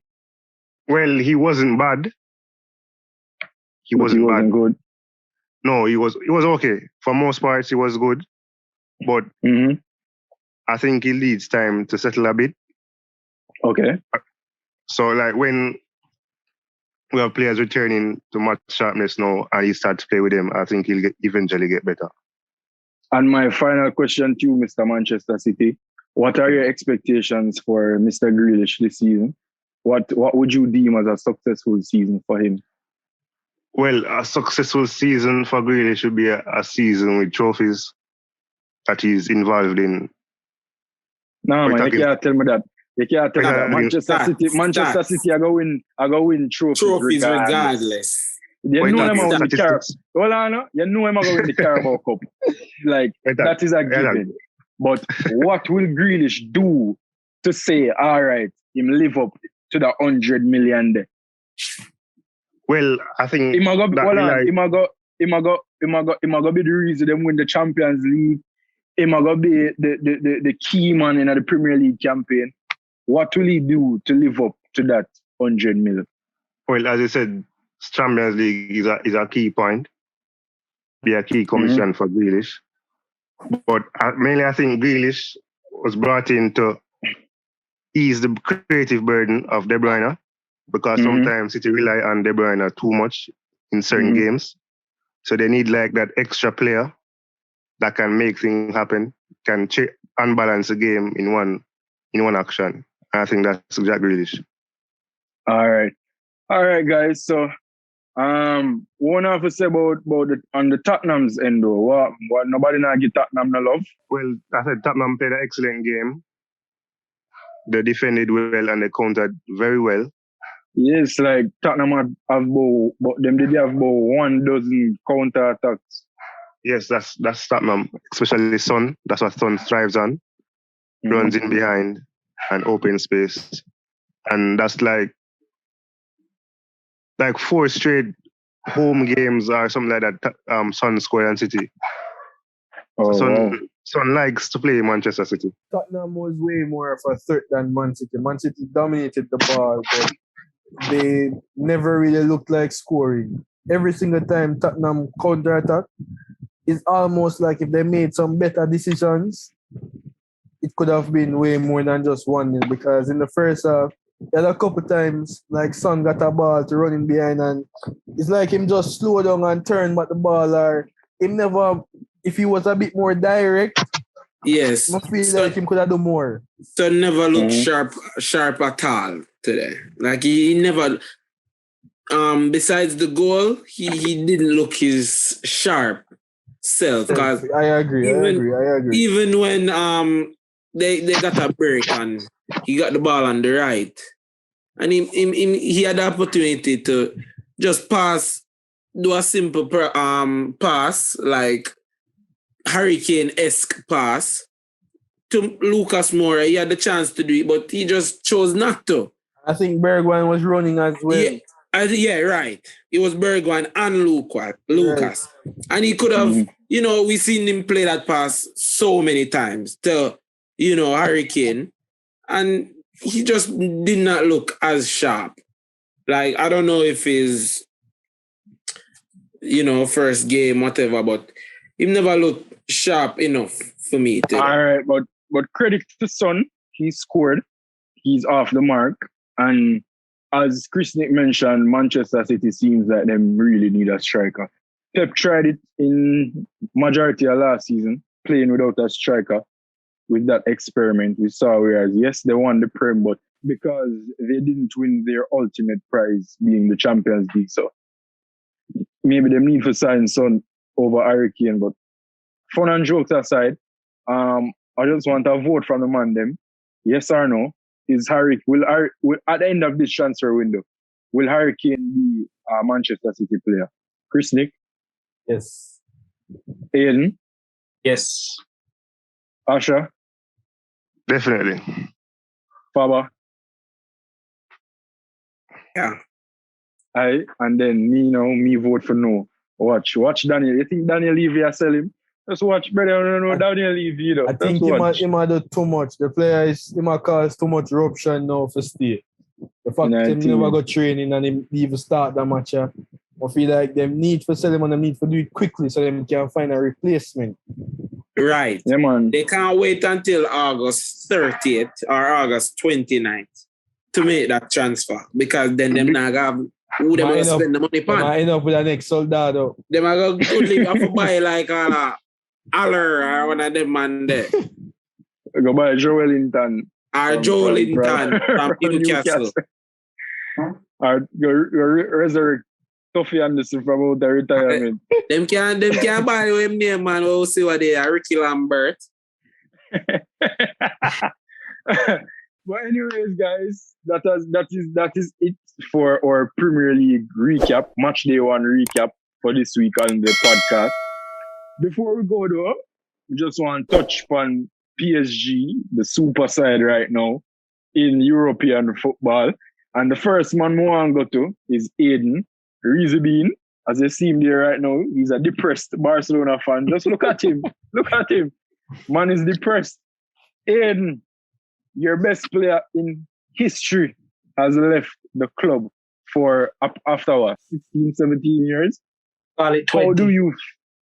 Well, he wasn't bad. He wasn't good. No, he was okay. For most parts, he was good. But I think it needs time to settle a bit. Okay. So, like, when we have players returning to match sharpness now and he starts to play with them, I think he'll eventually get better. And my final question to you, Mr. Manchester City. What are your expectations for Mr. Grealish this season? What would you deem as a successful season for him? Well, a successful season for Grealish should be a season with trophies that he's involved in. No, man, you can't tell me that. You can't tell me that. Manchester City are going to win trophies regardless. You know him going to the Hold on, you know him going to win the Carabao Cup. Like, that is a given. But what will Grealish do to say, all right, him live up to the 100 million there? Well, I think he might go be the reason them win the Champions League. He might go be the key man in the Premier League campaign. What will he do to live up to that 100 million? Well, as I said, Champions League is a key point. Be a key commission for Grealish. But mainly I think Grealish was brought in to ease the creative burden of De Bruyne, because sometimes City rely on De Bruyne too much in certain games. So they need like that extra player that can make things happen, can unbalance the game in one action. I think that's exactly Grealish. All right, guys. So, what have to say about on the Tottenham's end though? What nobody now give Tottenham no love? Well, I said Tottenham played an excellent game. They defended well and they countered very well. Yes, like Tottenham have about them did have about 12 counter attacks. Yes, that's Tottenham, especially Son. That's what Son thrives on. Runs in behind and open space, and that's like 4 straight home games or something like that. Son scored and City. Son likes to play Manchester City. Tottenham was way more of a threat than Man City. Man City dominated the ball, but they never really looked like scoring. Every single time Tottenham counter-attack, it's almost like if they made some better decisions, it could have been way more than just 1-0, because in the first half, there had a couple times like Son got a ball to run in behind and it's like him just slow down and turn back the ball, or him never, if he was a bit more direct, Yes. I feel like him could have done more. So never looked sharp at all today. Like he never besides the goal, he didn't look his sharp self. Cause I agree. even when they got a break and he got the ball on the right, and he had the opportunity to just do a simple pass, like Hurricane-esque pass to Lucas Moura. He had the chance to do it, but he just chose not to. I think Bergwijn was running as well. Yeah, right. It was Bergwijn and Lucas. Right. And he could have, we've seen him play that pass so many times to, Hurricane. And he just did not look as sharp. Like, I don't know if his, first game, whatever, but he never looked sharp enough for me. All right, but credit to Son. He scored. He's off the mark. And as Chris Nich mentioned, Manchester City seems like them really need a striker. Pep tried it in majority of last season, playing without a striker. With that experiment, we saw whereas, yes, they won the Prem, but because they didn't win their ultimate prize, being the Champions League. So maybe they need to sign Son over Hurricane. But fun and jokes aside, I just want a vote from the man them. Yes or no? Is Hurricane will at the end of this transfer window, will Hurricane be a Manchester City player? Chris Nich? Yes. Aiden? Yes. Asher? Definitely. Faba? Yeah. And then me vote for no. Watch Daniel. You think Daniel Levy are sell him? Just watch, brother. No, Daniel Levy, I think he might do too much. The player he might cause too much eruption now for stay. The fact that he never got training and he even start that match, I feel like they need to sell him and they need to do it quickly so they can find a replacement. Right. Yeah, man. They can't wait until August 30th or August 29th to make that transfer because then them not have who they going to spend the money on. I end up with an next Soldado. They might go good have to buy like Aller or one of them man there. Go buy Joe Linton. Or Joe Linton from Newcastle. Or resurrect Tuffy Anderson from out the retirement. Them can buy him name, man. We'll see what they are. Ricky Lambert. But anyways, guys, that is it for our Premier League recap, Matchday 1 recap for this week on the podcast. Before we go though, we just want to touch upon PSG, the super side right now in European football. And the first man we want to go to is Aiden. Reason being, as you see him there right now, he's a depressed Barcelona fan. Just look at him. Look at him. Man is depressed. Aiden, your best player in history, has left the club for after what, 16, 17 years? Call it 20. How do you...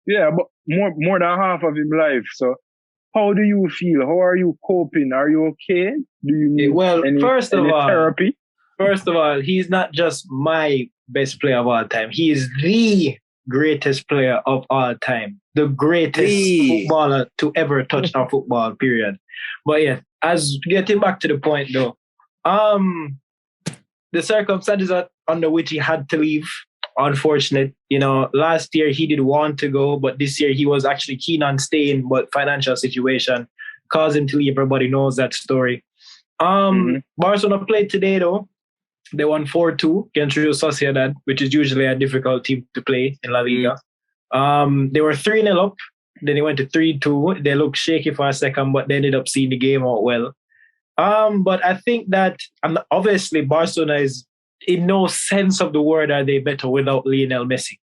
Yeah, but more than half of his life. So how do you feel? How are you coping? Are you okay? Do you need any therapy? First of all, he's not just my best player of all time. He is the greatest player of all time. The greatest footballer to ever touch our football, period. But yeah, as getting back to the point though, the circumstances under which he had to leave, unfortunate. Last year he did want to go, but this year he was actually keen on staying, but financial situation caused him to leave. Everybody knows that story. Barcelona played today though. They won 4-2 against Real Sociedad, which is usually a difficult team to play in La Liga. They were 3-0 up. Then they went to 3-2. They looked shaky for a second, but they ended up seeing the game out well. But I think that obviously Barcelona is, in no sense of the word are they better without Lionel Messi.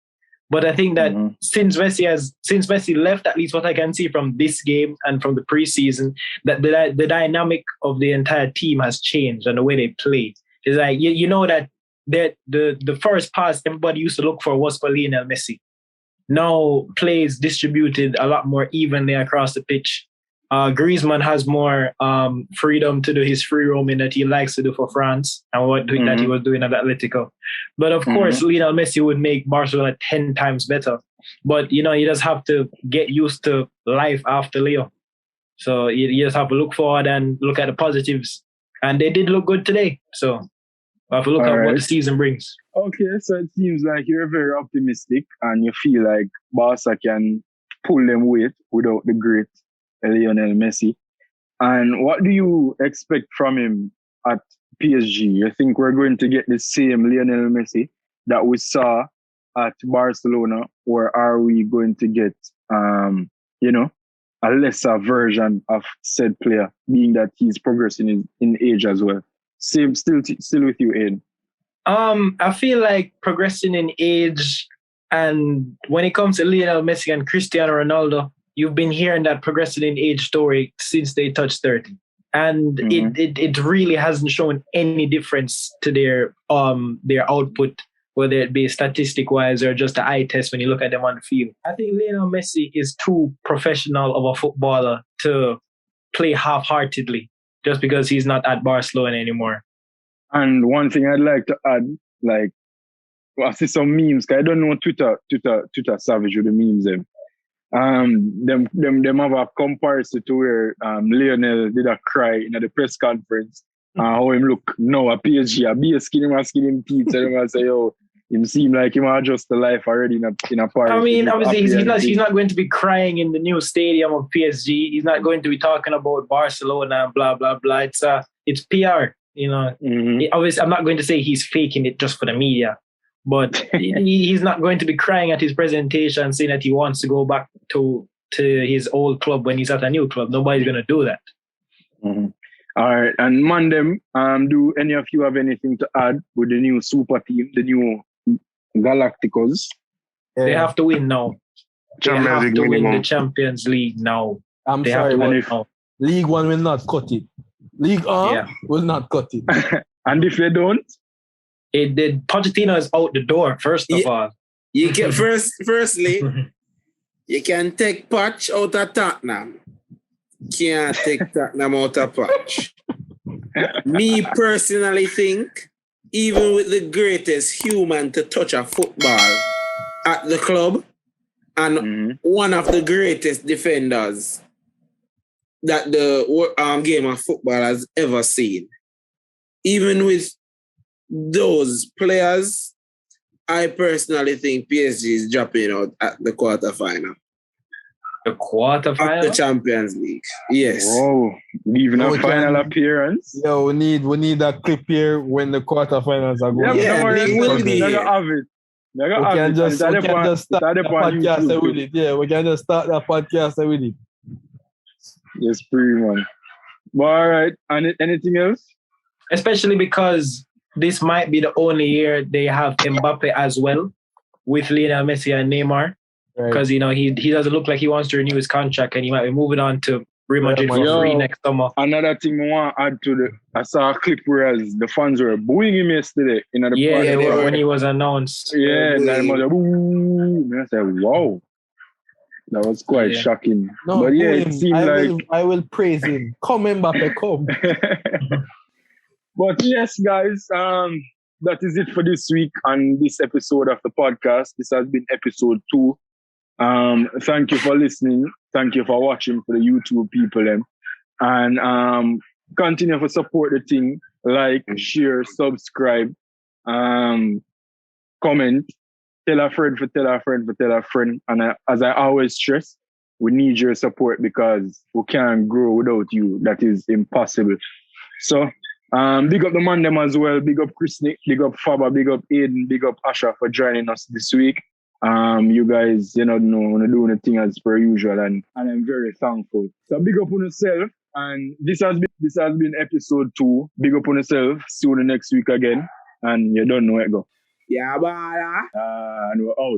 But I think that since Messi left, at least what I can see from this game and from the preseason, that the dynamic of the entire team has changed and the way they play. It's like you know that the first pass everybody used to look for was for Lionel Messi. Now plays distributed a lot more evenly across the pitch. Griezmann has more freedom to do his free roaming that he likes to do for France and that he was doing at Atletico. But of course, Lionel Messi would make Barcelona 10 times better. But, you just have to get used to life after Leo. So you just have to look forward and look at the positives. And they did look good today. So we have to look at what the season brings. Okay, so it seems like you're very optimistic and you feel like Barca can pull them weight without the great Lionel Messi. And what do you expect from him at PSG? You think we're going to get the same Lionel Messi that we saw at Barcelona, or are we going to get, a lesser version of said player, being that he's progressing in age as well? Still with you, Aiden. I feel like progressing in age, and when it comes to Lionel Messi and Cristiano Ronaldo, you've been hearing that progressing in age story since they touched 30. And it really hasn't shown any difference to their output, whether it be statistic-wise or just the eye test when you look at them on the field. I think Lionel Messi is too professional of a footballer to play half-heartedly just because he's not at Barcelona anymore. And one thing I'd like to add, like, I see some memes, because I don't know Twitter savage with the memes them. Them have a comparison to where Lionel did a cry in the press conference. How him look now at PSG, a be skin him teeth, and him say, yo, him seem like him adjust the life already in a part. I mean, obviously he's not going to be crying in the new stadium of PSG. He's not going to be talking about Barcelona and blah blah blah. It's PR, you know. Obviously, I'm not going to say he's faking it just for the media, but he's not going to be crying at his presentation saying that he wants to go back to his old club when he's at a new club. Nobody's going to do that. All right, and Mandem, do any of you have anything to add with the new super team, the new Galacticos? They have to win now. They have to win the Champions League now. I'm sorry, but League One will not cut it. League will not cut it. And if they don't? Pochettino is out the door, first of all. You can firstly, you can take Poch out of Tottenham. Can't take Tottenham out of Poch. Me personally think, even with the greatest human to touch a football at the club and one of the greatest defenders that the game of football has ever seen, even with those players, I personally think PSG is dropping out at the quarterfinal. The quarterfinal? Of the Champions League. Yes. Whoa. Leaving a final appearance. Yeah, we need that clip here when the quarterfinals are going. Yeah, they will be here. We can just start the podcast with it. Yeah, we can just start the podcast with it. Yes, pretty much. But all right. And anything else? Especially because this might be the only year they have Mbappe as well with Lionel Messi and Neymar. Because, he doesn't look like he wants to renew his contract and he might be moving on to Real Madrid for free next summer. Another thing I want to add to I saw a clip where the fans were booing him yesterday. When he was announced. Yeah, and then I said, wow. That was quite shocking. No, but yeah, it seemed I will praise him. Come, Mbappe, come. But yes, guys, that is it for this week on this episode of the podcast. This has been episode 2. Thank you for listening. Thank you for watching for the YouTube people. And continue to support the thing. Like, share, subscribe, comment, tell a friend for tell a friend for tell a friend. And as I always stress, we need your support because we can't grow without you. That is impossible. So, big up the man them as well. Big up Chris Nich, big up Faba, big up Aiden, big up Asher for joining us this week. You guys, doing the thing as per usual, and I'm very thankful. So big up on yourself, and this has been episode 2. Big up on yourself. See you the next week again, and you don't know where to go. Yeah, bala. And we're out.